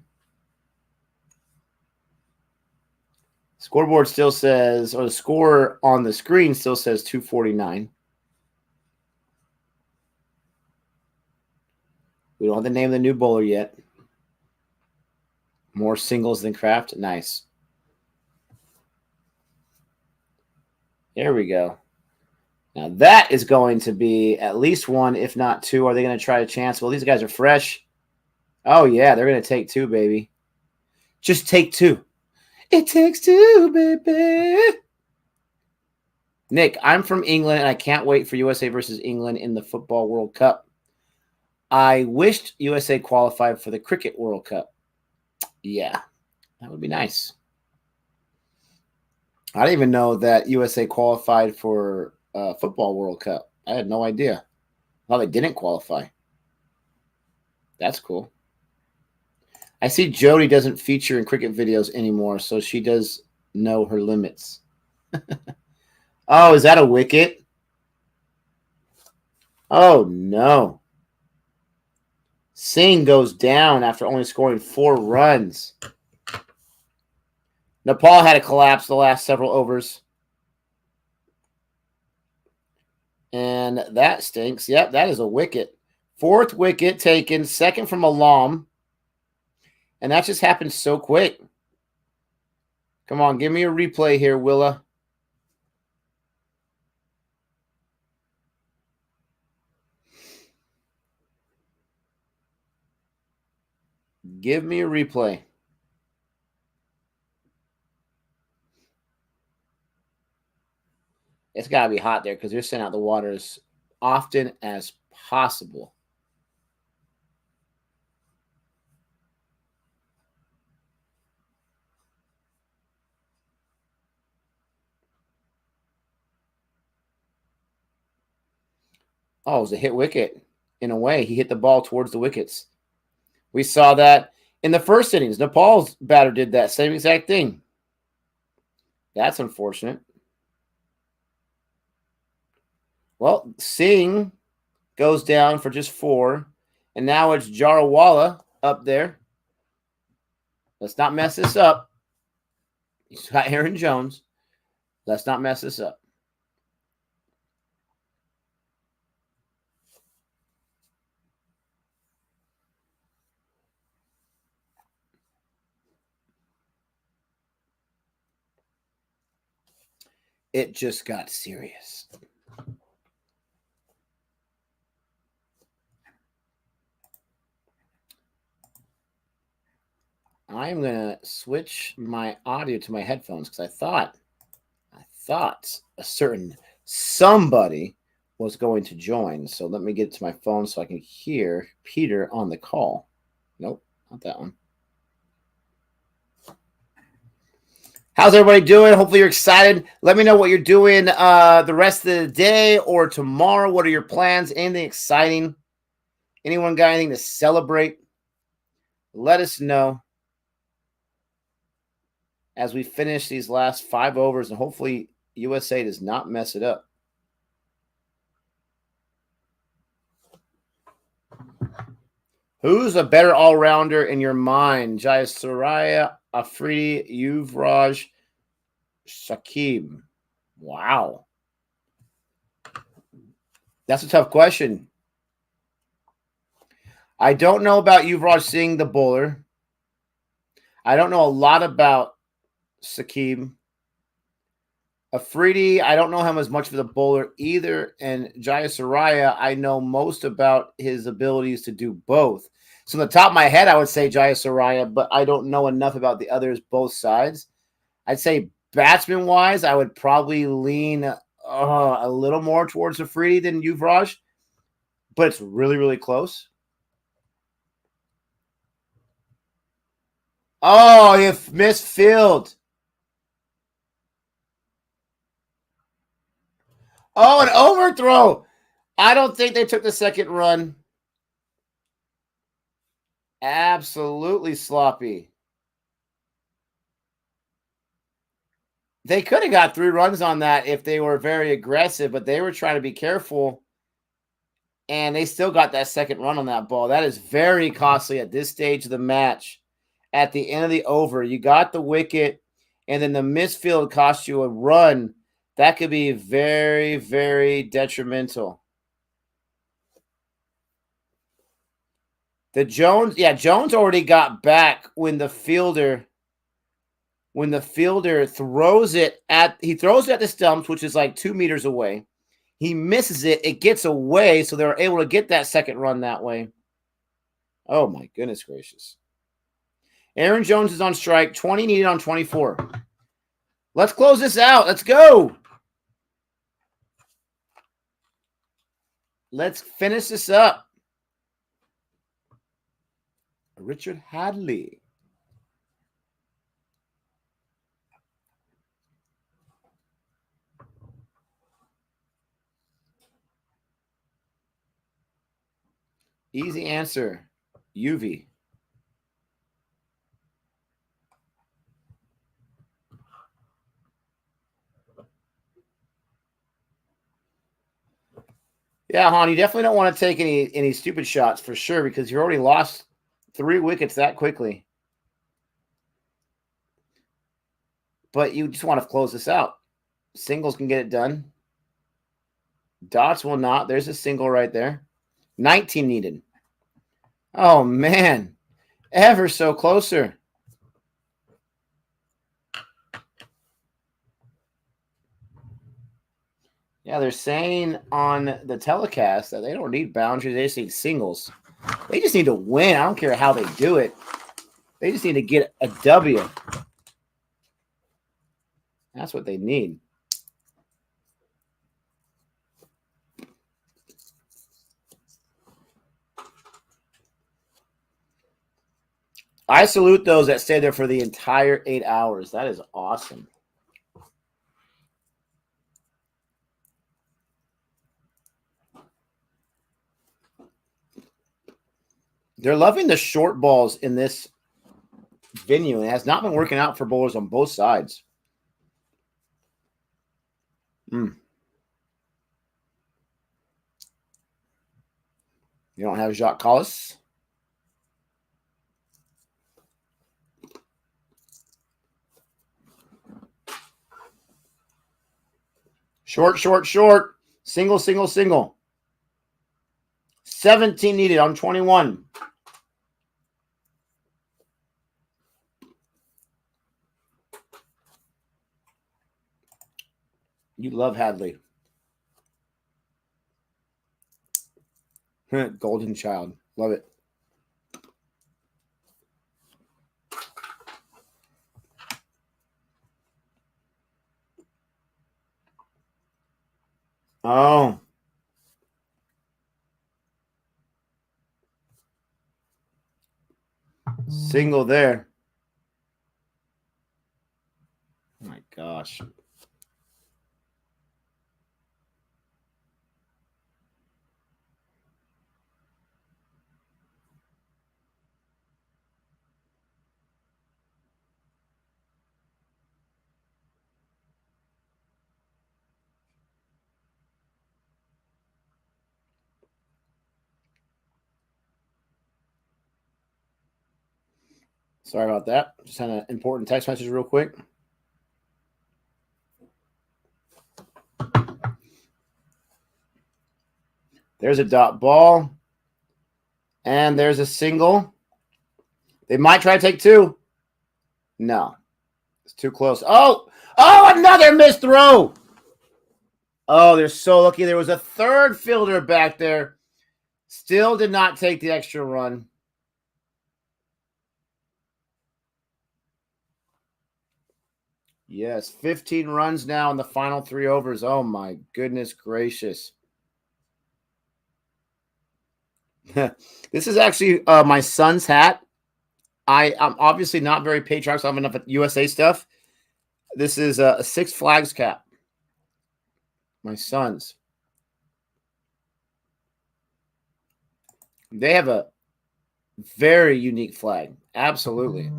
Scoreboard still says, or the score on the screen still says 249. We don't have the name of the new bowler yet. More singles than Kraft. Nice. There we go. Now that is going to be at least one, if not two. Are they going to try a chance? Well, these guys are fresh. Oh, yeah, they're going to take 2, baby. Just take 2. It takes 2, baby. Nick, I'm from England, and I can't wait for USA versus England in the Football World Cup. I wished USA qualified for the Cricket World Cup. Yeah, that would be nice. I didn't even know that USA qualified for Football World Cup. I had no idea. Well, they didn't qualify. That's cool. I see Jody doesn't feature in cricket videos anymore, so she does know her limits. Oh, is that a wicket? Oh, no. Singh goes down after only scoring 4 runs. Nepal had a collapse the last several overs. And that stinks. Yep, that is a wicket. 4th wicket taken, 2nd from Alam. And that just happened so quick. Come on, give me a replay here, Willa. Give me a replay. It's got to be hot there because they're sending out the water as often as possible. Oh, it was a hit wicket. In a way, he hit the ball towards the wickets. We saw that in the first innings. Nepal's batter did that same exact thing. That's unfortunate. Well, Singh goes down for just 4. And now it's Jarawala up there. Let's not mess this up. He's got Aaron Jones. Let's not mess this up. It just got serious. I'm going to switch my audio to my headphones because I thought a certain somebody was going to join. So let me get to my phone so I can hear Peter on the call. Nope, not that one. How's everybody doing? Hopefully you're excited. Let me know what you're doing the rest of the day or tomorrow. What are your plans? Anything exciting? Anyone got anything to celebrate? Let us know as we finish these last 5 overs, and hopefully USA does not mess it up. Who's a better all-rounder in your mind? Jayasuriya, Afridi, Yuvraj, Shakib. Wow. That's a tough question. I don't know about Yuvraj Singh, the bowler. I don't know a lot about Shakib. Afridi, I don't know him as much of the bowler either. And Jayasuriya, I know most about his abilities to do both. So, on the top of my head, I would say Jayasuriya, but I don't know enough about the others, both sides. I'd say batsman-wise, I would probably lean a little more towards Afridi than Yuvraj, but it's really, really close. Oh, he missed field. Oh, an overthrow. I don't think they took the second run. Absolutely sloppy. They could have got 3 runs on that if they were very aggressive, but they were trying to be careful, and they still got that second run on that ball. That is very costly at this stage of the match. At the end of the over, you got the wicket, and then the misfield cost you a run. That could be very, very detrimental. The Jones already got back when the fielder throws it at the stumps, which is like 2 meters away. He misses it. It gets away, so they're able to get that second run that way. Oh, my goodness gracious. Aaron Jones is on strike. 20 needed on 24. Let's close this out. Let's go. Let's finish this up. Richard Hadley. Easy answer. UV. Yeah, Hon, you definitely don't want to take any stupid shots for sure because you already lost 3 wickets that quickly. But you just want to close this out. Singles can get it done. Dots will not. There's a single right there. 19 needed. Oh, man. Ever so closer. Yeah, they're saying on the telecast that they don't need boundaries. They just need singles. They just need to win. I don't care how they do it. They just need to get a W. That's what they need. I salute those that stay there for the entire 8 hours. That is awesome. They're loving the short balls in this venue. It has not been working out for bowlers on both sides. You don't have Jacques Collis. Short, short, short. Single, single, single. 17 needed on 21. You love Hadley. Golden child. Love it. Oh. Single there. gosh. Sorry about that. Just had an important text message real quick. There's a dot ball. And there's a single. They might try to take two. No. It's too close. Oh, another missed throw. Oh, they're so lucky. There was a third fielder back there. Still did not take the extra run. Yes, 15 runs now in the final 3 overs. Oh, my goodness gracious. This is actually my son's hat. I'm obviously not very patriotic, so I have enough USA stuff. This is a Six Flags cap. My son's. They have a very unique flag. Absolutely.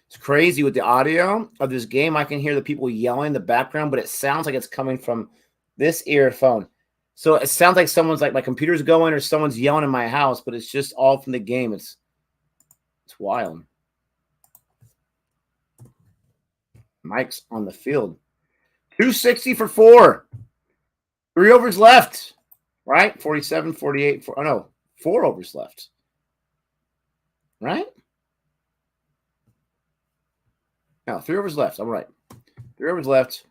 It's crazy with the audio of this game. I can hear the people yelling in the background, but it sounds like it's coming from this earphone. So it sounds like someone's like my computer's going or someone's yelling in my house, but it's just all from the game. It's wild. Mike's on the field. 260 for 4. 3 overs left. Right? 47, 48. 4 overs left. Right? No, 3 overs left. I'm right. 3 overs left.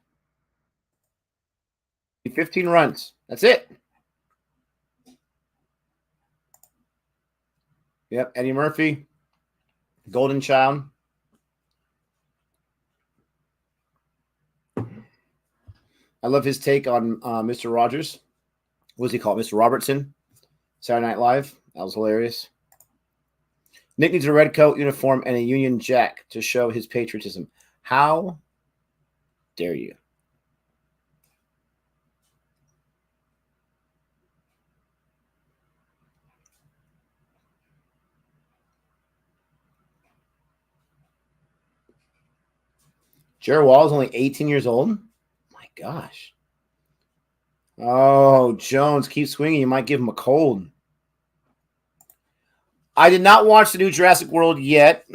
15 runs. That's it. Yep, Eddie Murphy. Golden Child. I love his take on Mr. Rogers. What was he called? Mr. Robertson. Saturday Night Live. That was hilarious. Nick needs a red coat, uniform, and a Union Jack to show his patriotism. How dare you? Jared Wall is only 18 years old? My gosh. Oh, Jones, keep swinging. You might give him a cold. I did not watch the new Jurassic World yet.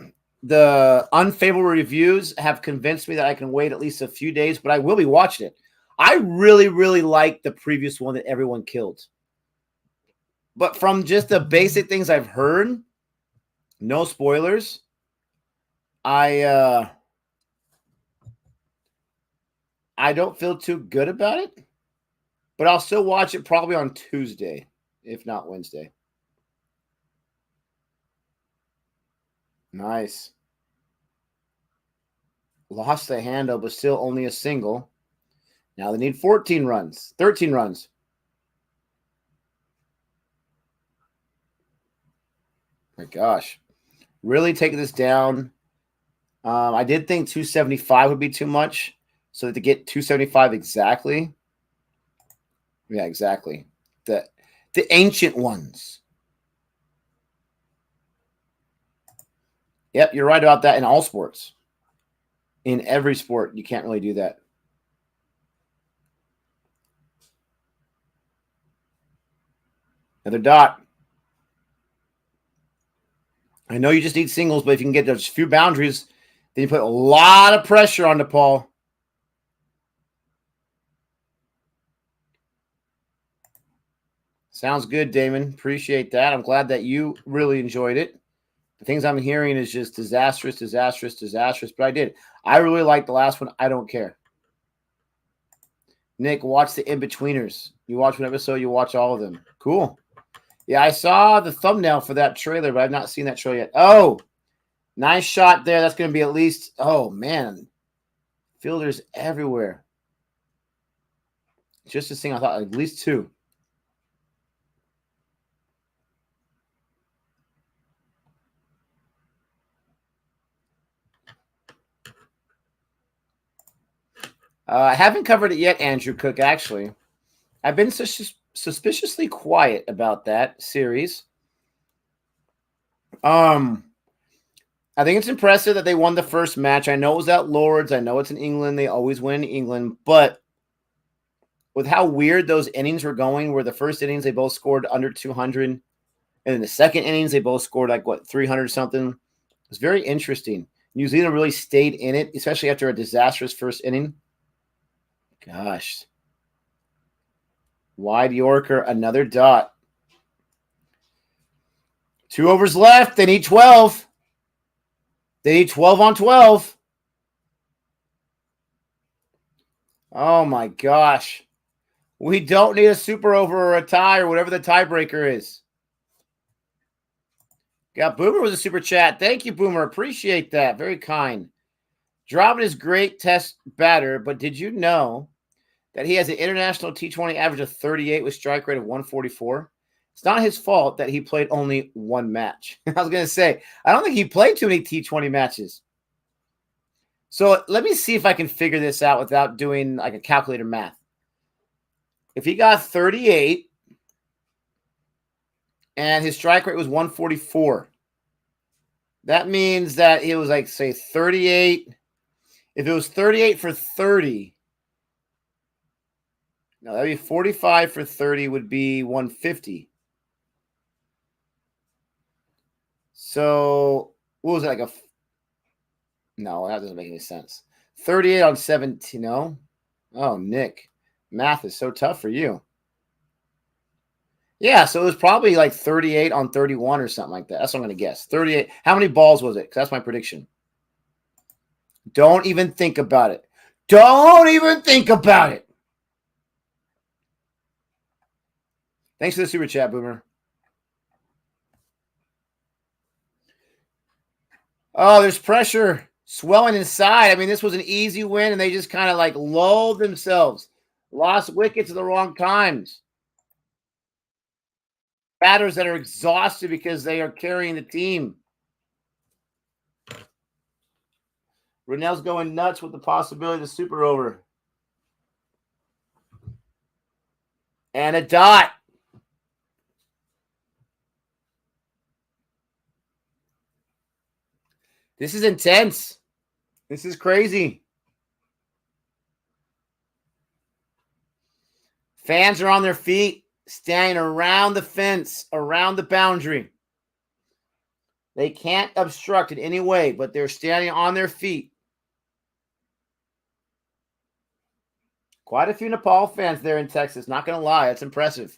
The unfavorable reviews have convinced me that I can wait at least a few days, but I will be watching it. I really, really like the previous one that everyone killed. But from just the basic things I've heard, no spoilers, I don't feel too good about it. But I'll still watch it probably on Tuesday, if not Wednesday. Nice. Lost the handle, but still only a single. Now they need 14 runs, 13 runs. My gosh. Really taking this down. I did think 275 would be too much. So to get 275 exactly. Yeah, exactly. The ancient ones. Yep, you're right about that in all sports. In every sport, you can't really do that. Another dot. I know you just need singles, but if you can get those few boundaries, then you put a lot of pressure on DePaul. Sounds good, Damon. Appreciate that. I'm glad that you really enjoyed it. The things I'm hearing is just disastrous. But I did. I really liked the last one. I don't care. Nick, watch the In-Betweeners. You watch one episode, you watch all of them. Cool. Yeah, I saw the thumbnail for that trailer, but I've not seen that trailer yet. Oh, nice shot there. That's going to be at least, oh, man. Fielders everywhere. Just a thing I thought, at least 2. I haven't covered it yet, Andrew Cook, actually. I've been suspiciously quiet about that series. I think it's impressive that they won the first match. I know it was at Lord's. I know it's in England. They always win in England. But with how weird those innings were going, where the first innings they both scored under 200, and in the second innings they both scored like, 300 something. It was very interesting. New Zealand really stayed in it, especially after a disastrous first inning. Gosh. Wide Yorker, another dot. 2 overs left. They need 12. They need 12 on 12. Oh, my gosh. We don't need a super over or a tie or whatever the tiebreaker is. Got Boomer with a super chat. Thank you, Boomer. Appreciate that. Very kind. Dravid is great test batter, but did you know that he has an international T20 average of 38 with strike rate of 144? It's not his fault that he played only one match. I was going to say, I don't think he played too many T20 matches. So let me see if I can figure this out without doing like a calculator math. If he got 38 and his strike rate was 144, that means that it was like, say, 38. If it was 38 for 30, no, that'd be 45 for 30 would be 150. So what was it, like no, that doesn't make any sense. 38 on 17, no? Oh, Nick. Math is so tough for you. Yeah, so it was probably like 38 on 31 or something like that. That's what I'm going to guess. 38. How many balls was it? Because that's my prediction. Don't even think about it. Don't even think about it. Thanks for the super chat, Boomer. Oh, there's pressure swelling inside. I mean, this was an easy win, and they just kind of like lulled themselves. Lost wickets at the wrong times. Batters that are exhausted because they are carrying the team. Rennell's going nuts with the possibility of the super over. And a dot. This is intense. This is crazy. Fans are on their feet, standing around the fence, around the boundary. They can't obstruct in any way, but they're standing on their feet. Quite a few Nepal fans there in Texas. Not going to lie. That's impressive.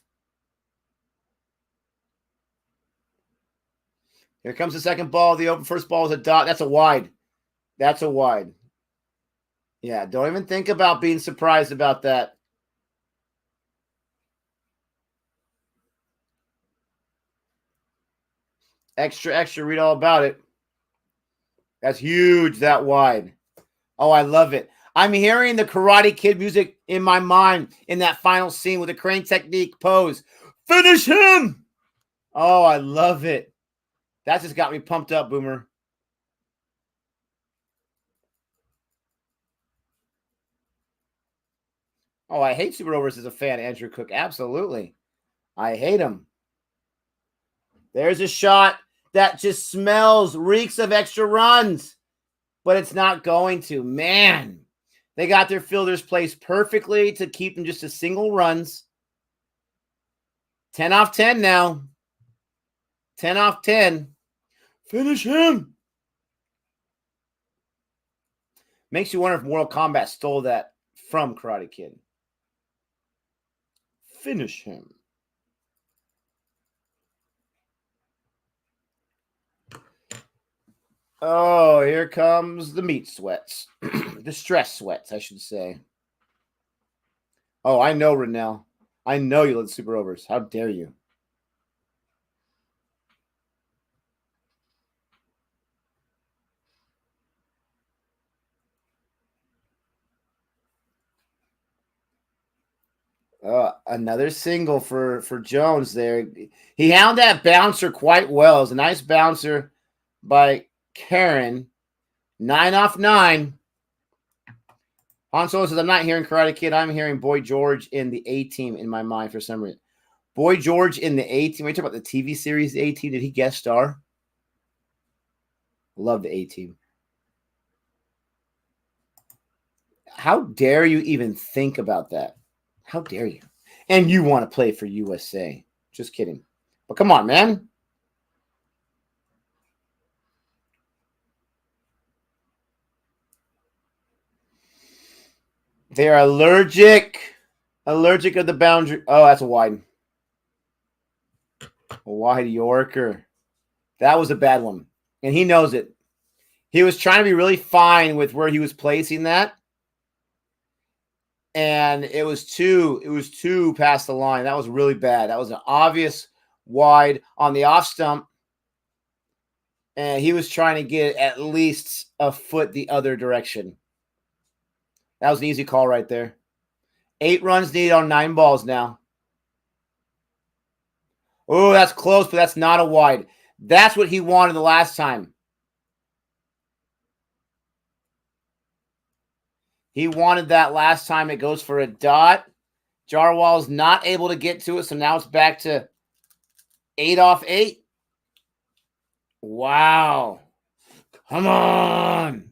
Here comes the second ball. The open first ball is a dot. That's a wide. That's a wide. Yeah, don't even think about being surprised about that. Extra, extra. Read all about it. That's huge, that wide. Oh, I love it. I'm hearing the Karate Kid music in my mind in that final scene with the crane technique pose. Finish him! Oh, I love it. That just got me pumped up, Boomer. Oh, I hate super overs as a fan, Andrew Cook. Absolutely. I hate him. There's a shot that just reeks of extra runs, but it's not going to. Man, they got their fielders placed perfectly to keep them just a single runs. 10 off 10 now. 10 off 10. Finish him. Makes you wonder if Mortal Kombat stole that from Karate Kid. Finish him. Oh, here comes the meat sweats. The stress sweats, I should say. Oh, I know, Rennell. I know you love super overs. How dare you? Another single for Jones there. He handled that bouncer quite well. It was a nice bouncer by Karen. 9 off 9. Han Solo says, I'm not hearing Karate Kid. I'm hearing Boy George in the A-Team in my mind for some reason. Boy George in the A-Team. Are you talking about the TV series The A-Team? Did he guest star? Love the A-Team. How dare you even think about that? How dare you? And you want to play for USA. Just kidding. But come on, man. They're allergic. Allergic of the boundary. Oh, that's a wide. A wide Yorker. That was a bad one. And he knows it. He was trying to be really fine with where he was placing that. And it was too past the line. That was really bad. That was an obvious wide on the off stump. And he was trying to get at least a foot the other direction. That was an easy call right there. 8 runs needed on 9 balls now. Oh, that's close, but that's not a wide. That's what he wanted the last time. He wanted that last time. It goes for a dot. Jarwal's not able to get to it, so now it's back to 8 off 8. Wow. Come on.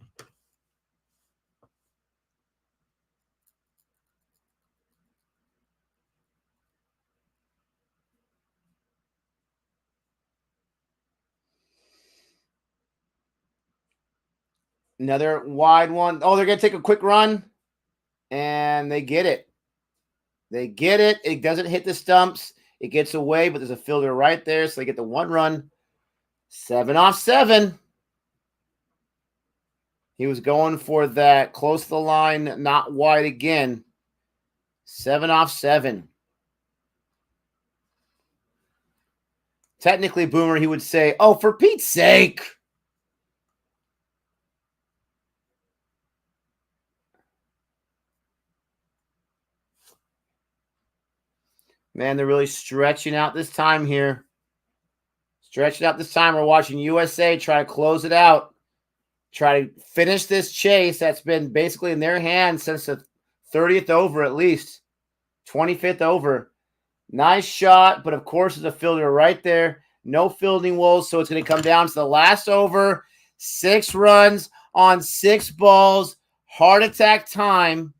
Another wide one. Oh, they're going to take a quick run, and they get it. They get it. It doesn't hit the stumps. It gets away, but there's a fielder right there, so they get the 1 run. 7 off 7. He was going for that close to the line, not wide again. 7 off 7. Technically, Boomer, he would say, oh, for Pete's sake. Man, they're really stretching out this time here. Stretching out this time. We're watching USA try to close it out. Try to finish this chase that's been basically in their hands since the 30th over at least. 25th over. Nice shot, but of course there's a fielder right there. No fielding woes, so it's going to come down to the last over. 6 runs on 6 balls. Heart attack time.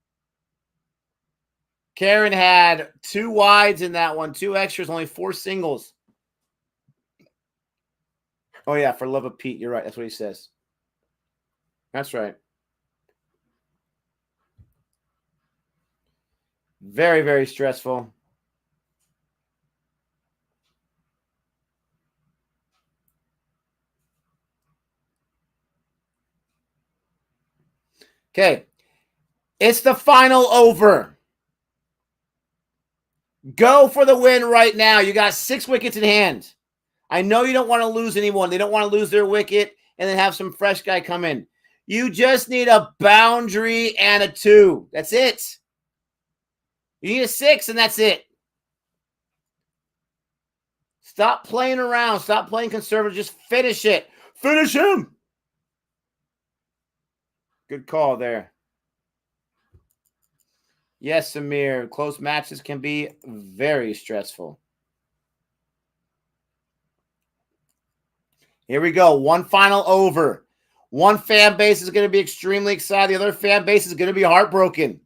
Karen had 2 wides in that one, 2 extras, only 4 singles. Oh, yeah, for love of Pete. You're right. That's what he says. That's right. Very, very stressful. Okay. It's the final over. Go for the win right now. You got 6 wickets in hand. I know you don't want to lose anyone. They don't want to lose their wicket and then have some fresh guy come in. You just need a boundary and a 2. That's it. You need a 6 and that's it. Stop playing around. Stop playing conservative. Just finish it. Finish him. Good call there. Yes, Samir. Close matches can be very stressful. Here we go. One final over. One fan base is going to be extremely excited. The other fan base is going to be heartbroken.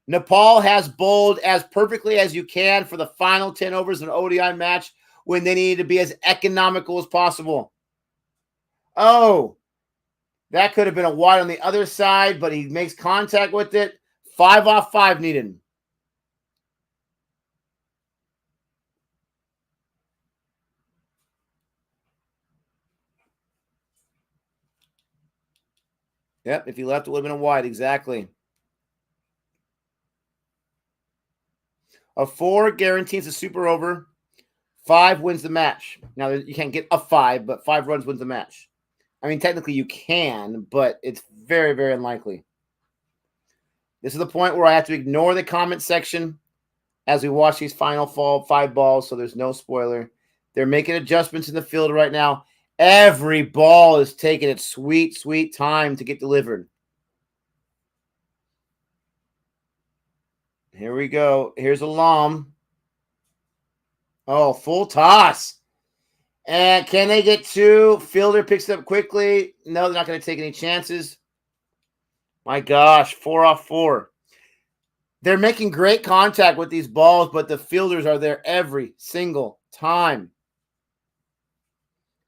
Nepal has bowled as perfectly as you can for the final 10 overs of an ODI match when they need to be as economical as possible. Oh, that could have been a wide on the other side, but he makes contact with it. 5 off 5 needed. Yep, if he left, it would have been a wide. Exactly. A 4 guarantees a super over. 5 wins the match. Now, you can't get a 5, but 5 runs wins the match. I mean, technically you can, but it's very, very unlikely. This is the point where I have to ignore the comment section as we watch these final 5 balls, so there's no spoiler. They're making adjustments in the field right now. Every ball is taking its sweet, sweet time to get delivered. Here we go. Here's Alam. Oh, full toss. And can they get two? Fielder picks it up quickly. No, they're not going to take any chances. My gosh, 4 off 4. They're making great contact with these balls, but the fielders are there every single time.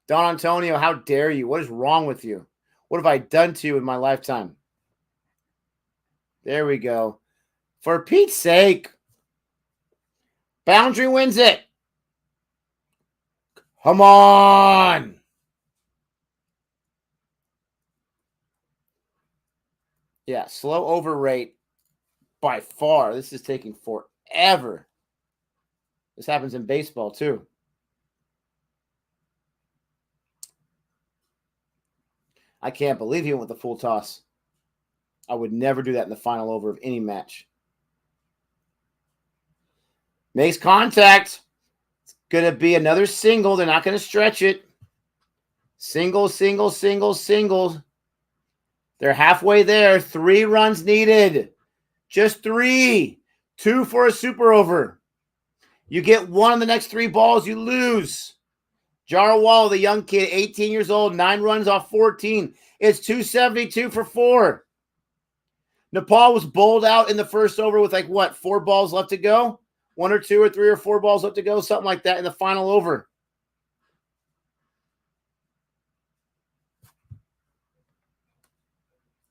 Don Antonio, how dare you? What is wrong with you? What have I done to you in my lifetime? There we go. For Pete's sake. Boundary wins it. Come on. Yeah, slow over rate by far. This is taking forever. This happens in baseball too. I can't believe he went with the full toss. I would never do that in the final over of any match. Makes contact. It's going to be another single. They're not going to stretch it. Single, single, single, single. They're halfway there. 3 runs needed. Just 3. 2 for a super over. You get 1 on the next 3 balls, you lose. Jarawala, the young kid, 18 years old, 9 runs off 14. It's 272 for 4. Nepal was bowled out in the first over with 4 balls left to go? 1 or 2 or 3 or 4 balls left to go, something like that in the final over.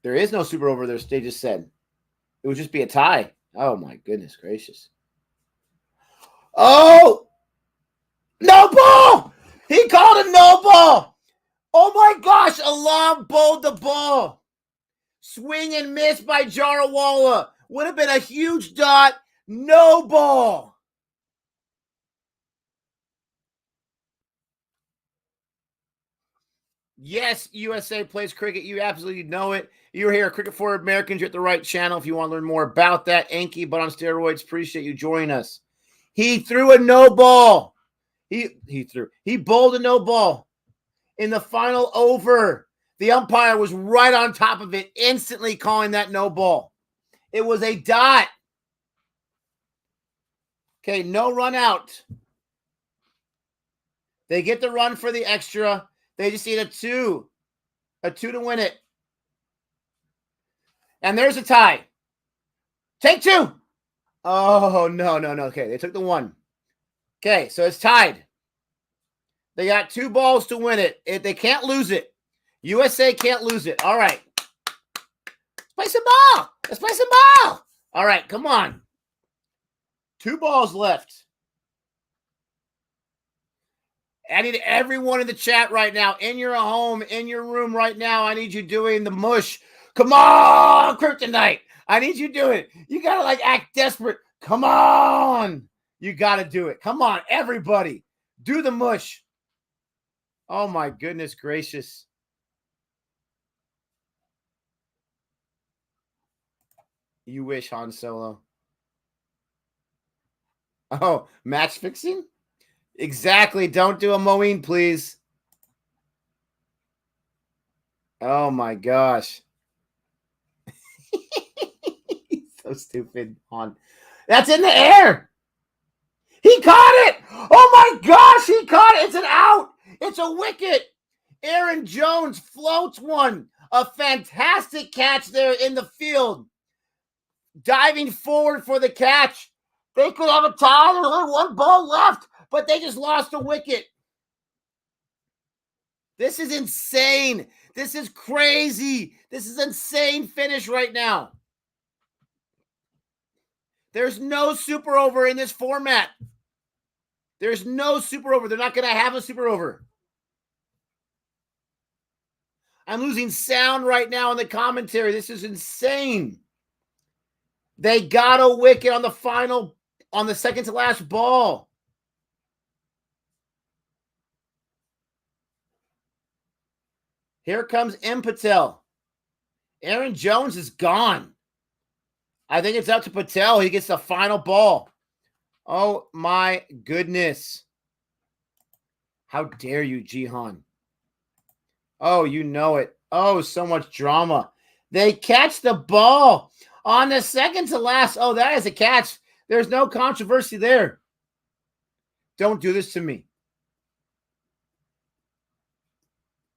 There is no super over there, they just said. It would just be a tie. Oh, my goodness gracious. Oh! No ball! He called a no ball! Oh, my gosh! Alam bowled the ball. Swing and miss by Jarawala. Would have been a huge dot. No ball. Yes, USA plays cricket. You absolutely know it. You're here, Cricket for Americans. You're at the right channel if you want to learn more about that. Enki, but on steroids. Appreciate you joining us. He threw a no ball. He bowled a no ball in the final over. The umpire was right on top of it, instantly calling that no ball. It was a dot. Okay, no run out. They get the run for the extra. They just need a 2. A 2 to win it. And there's a tie. Take 2. Oh, no. Okay, they took the 1. Okay, so it's tied. They got 2 balls to win it. They can't lose it. USA can't lose it. All right. Let's play some ball. Let's play some ball. All right, come on. 2 balls left. I need everyone in the chat right now, in your home, in your room right now. I need you doing the mush. Come on, Kryptonite. I need you doing it. You got to act desperate. Come on. You got to do it. Come on, everybody. Do the mush. Oh, my goodness gracious. You wish, Han Solo. Oh, match fixing? Exactly. Don't do a Moeen, please. Oh, my gosh. He's so stupid, Han. That's in the air. He caught it. Oh, my gosh. He caught it. It's an out. It's a wicket. Aaron Jones floats one. A fantastic catch there in the field. Diving forward for the catch. They could have a tie. There's only 1 ball left, but they just lost a wicket. This is insane. This is crazy. This is insane finish right now. There's no super over in this format. There's no super over. They're not going to have a super over. I'm losing sound right now in the commentary. This is insane. They got a wicket on the second to last ball. Here comes M. Patel. Aaron Jones is gone. I think it's up to Patel. He gets the final ball. Oh, my goodness. How dare you, Jihan? Oh, you know it. Oh, so much drama. They catch the ball. On the second to last. Oh, that is a catch. There's no controversy there. Don't do this to me.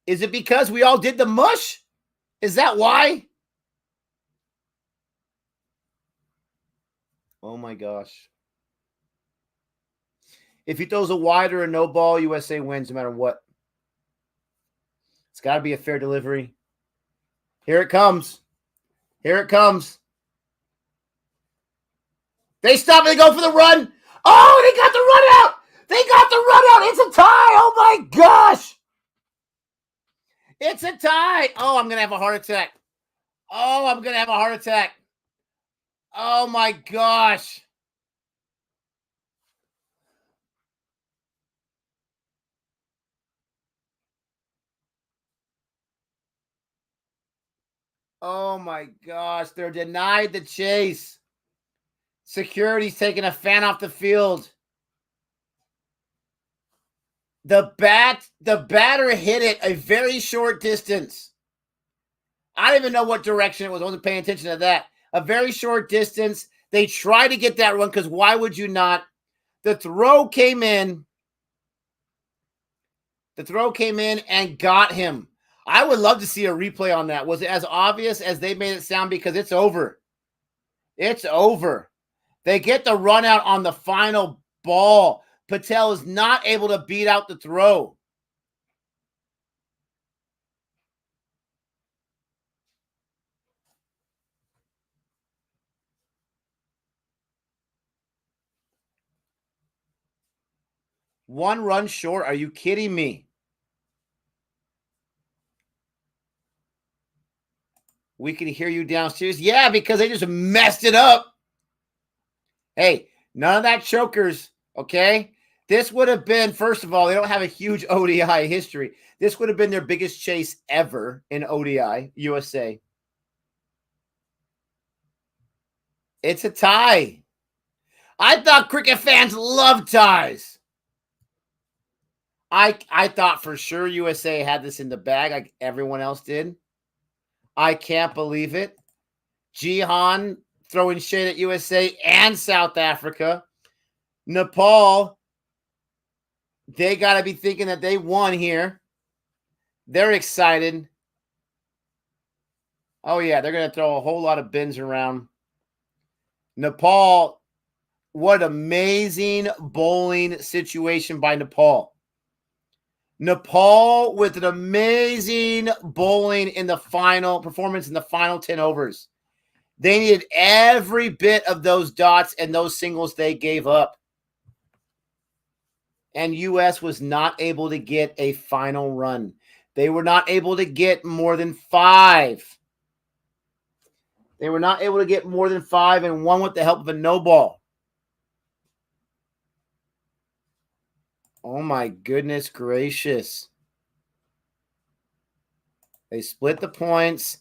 Is it because we all did the mush? Is that why? Oh my gosh. If he throws a wide or a no ball, USA wins no matter what. It's got to be a fair delivery. Here it comes. Here it comes. They stop and they go for the run. Oh, they got the run out. They got the run out. It's a tie. Oh my gosh. It's a tie. Oh, I'm going to have a heart attack. Oh, I'm going to have a heart attack. Oh my gosh. Oh my gosh. They're denied the chase. Security's taking a fan off the field. The batter hit it a very short distance. I don't even know what direction it was. I wasn't paying attention to that. A very short distance. They tried to get that run because why would you not? The throw came in. The throw came in and got him. I would love to see a replay on that. Was it as obvious as they made it sound? Because it's over. It's over. They get the run out on the final ball. Patel is not able to beat out the throw. One run short. Are you kidding me? We can hear you downstairs. Yeah, because they just messed it up. Hey, none of that chokers, okay? This would have been, first of all, they don't have a huge ODI history. This would have been their biggest chase ever in ODI, USA. It's a tie. I thought cricket fans love ties. I thought for sure USA had this in the bag like everyone else did. I can't believe it. Jihan throwing shade at USA and South Africa. Nepal, they got to be thinking that they won here. They're excited. Oh, yeah, they're going to throw a whole lot of bins around. Nepal, what amazing bowling situation by Nepal. Nepal with an amazing bowling in the final performance in the final 10 overs. They needed every bit of those dots and those singles they gave up. And US was not able to get a final run. They were not able to get more than 5. They were not able to get more than 5 and won with the help of a no ball. Oh my goodness gracious. They split the points.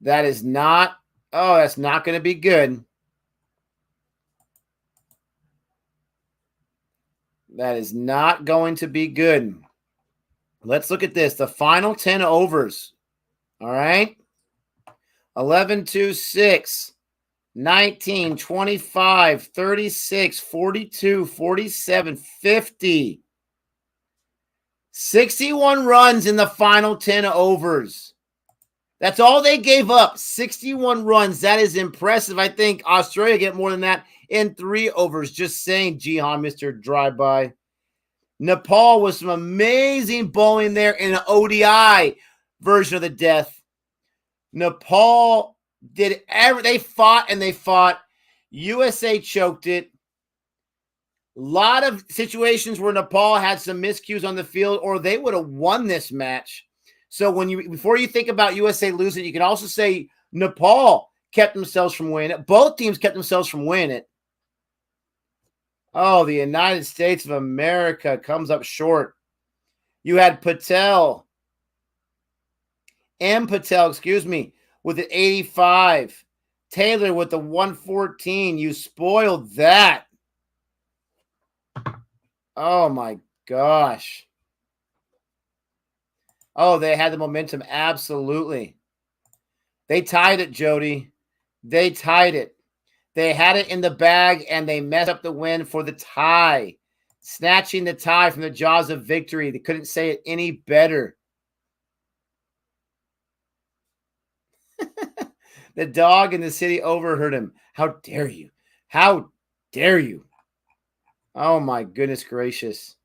That is not, oh, that's not going to be good. That is not going to be good. Let's look at this. The final 10 overs. All right. 11, 2, 6, 19, 25, 36, 42, 47, 50. 61 runs in the final 10 overs. That's all they gave up. 61 runs. That is impressive. I think Australia get more than that in 3 overs. Just saying, Jihan, Mr. Drive-By. Nepal was some amazing bowling there in an ODI version of the death. Nepal did they fought and they fought. USA choked it. A lot of situations where Nepal had some miscues on the field, or they would have won this match. So before you think about USA losing, you can also say Nepal kept themselves from winning it. Both teams kept themselves from winning it. Oh, the United States of America comes up short. You had Patel, with an 85. Taylor with the 114. You spoiled that. Oh, my gosh. Oh, they had the momentum. Absolutely. They tied it, Jody. They tied it. They had it in the bag, and they messed up the win for the tie. Snatching the tie from the jaws of victory. They couldn't say it any better. The dog in the city overheard him. How dare you? How dare you? Oh, my goodness gracious.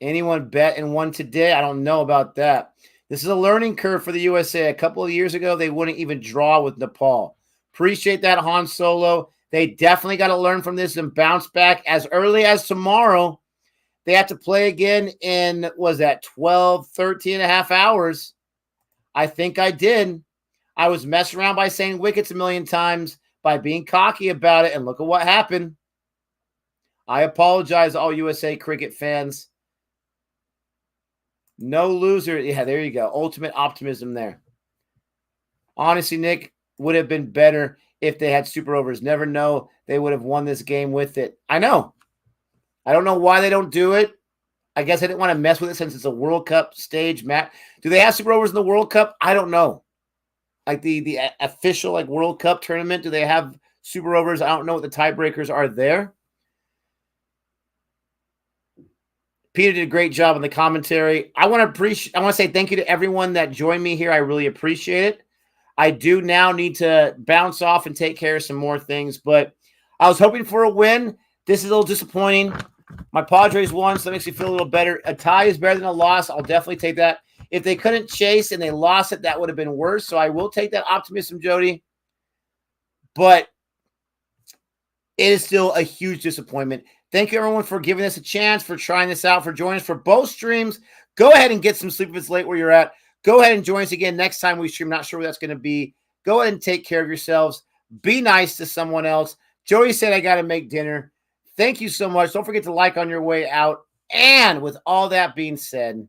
Anyone bet and won today? I don't know about that. This is a learning curve for the USA. A couple of years ago, they wouldn't even draw with Nepal. Appreciate that, Han Solo. They definitely got to learn from this and bounce back as early as tomorrow. They have to play again in, was that 12, 13 and a half hours? I think I did. I was messing around by saying wickets a million times, by being cocky about it, and look at what happened. I apologize, all USA cricket fans. No loser. Yeah, there you go. Ultimate optimism there. Honestly, Nick, would have been better if they had super overs. Never know. They would have won this game with it. I know. I don't know why they don't do it. I guess I didn't want to mess with it since it's a World Cup stage match. Do they have super overs in the World Cup? I don't know. Like the official like World Cup tournament, do they have super overs? I don't know what the tiebreakers are there. Peter did a great job on the commentary. I want to say thank you to everyone that joined me here. I really appreciate it. I do now need to bounce off and take care of some more things, but I was hoping for a win. This is a little disappointing. My Padres won, so that makes me feel a little better. A tie is better than a loss. I'll definitely take that. If they couldn't chase and they lost it, that would have been worse. So I will take that optimism, Jody. But it is still a huge disappointment. Thank you, everyone, for giving us a chance, for trying this out, for joining us for both streams. Go ahead and get some sleep if it's late where you're at. Go ahead and join us again next time we stream. Not sure where that's going to be. Go ahead and take care of yourselves. Be nice to someone else. Jody said I got to make dinner. Thank you so much. Don't forget to like on your way out. And with all that being said,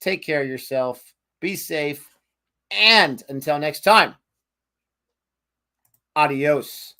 take care of yourself. Be safe. And until next time, adios.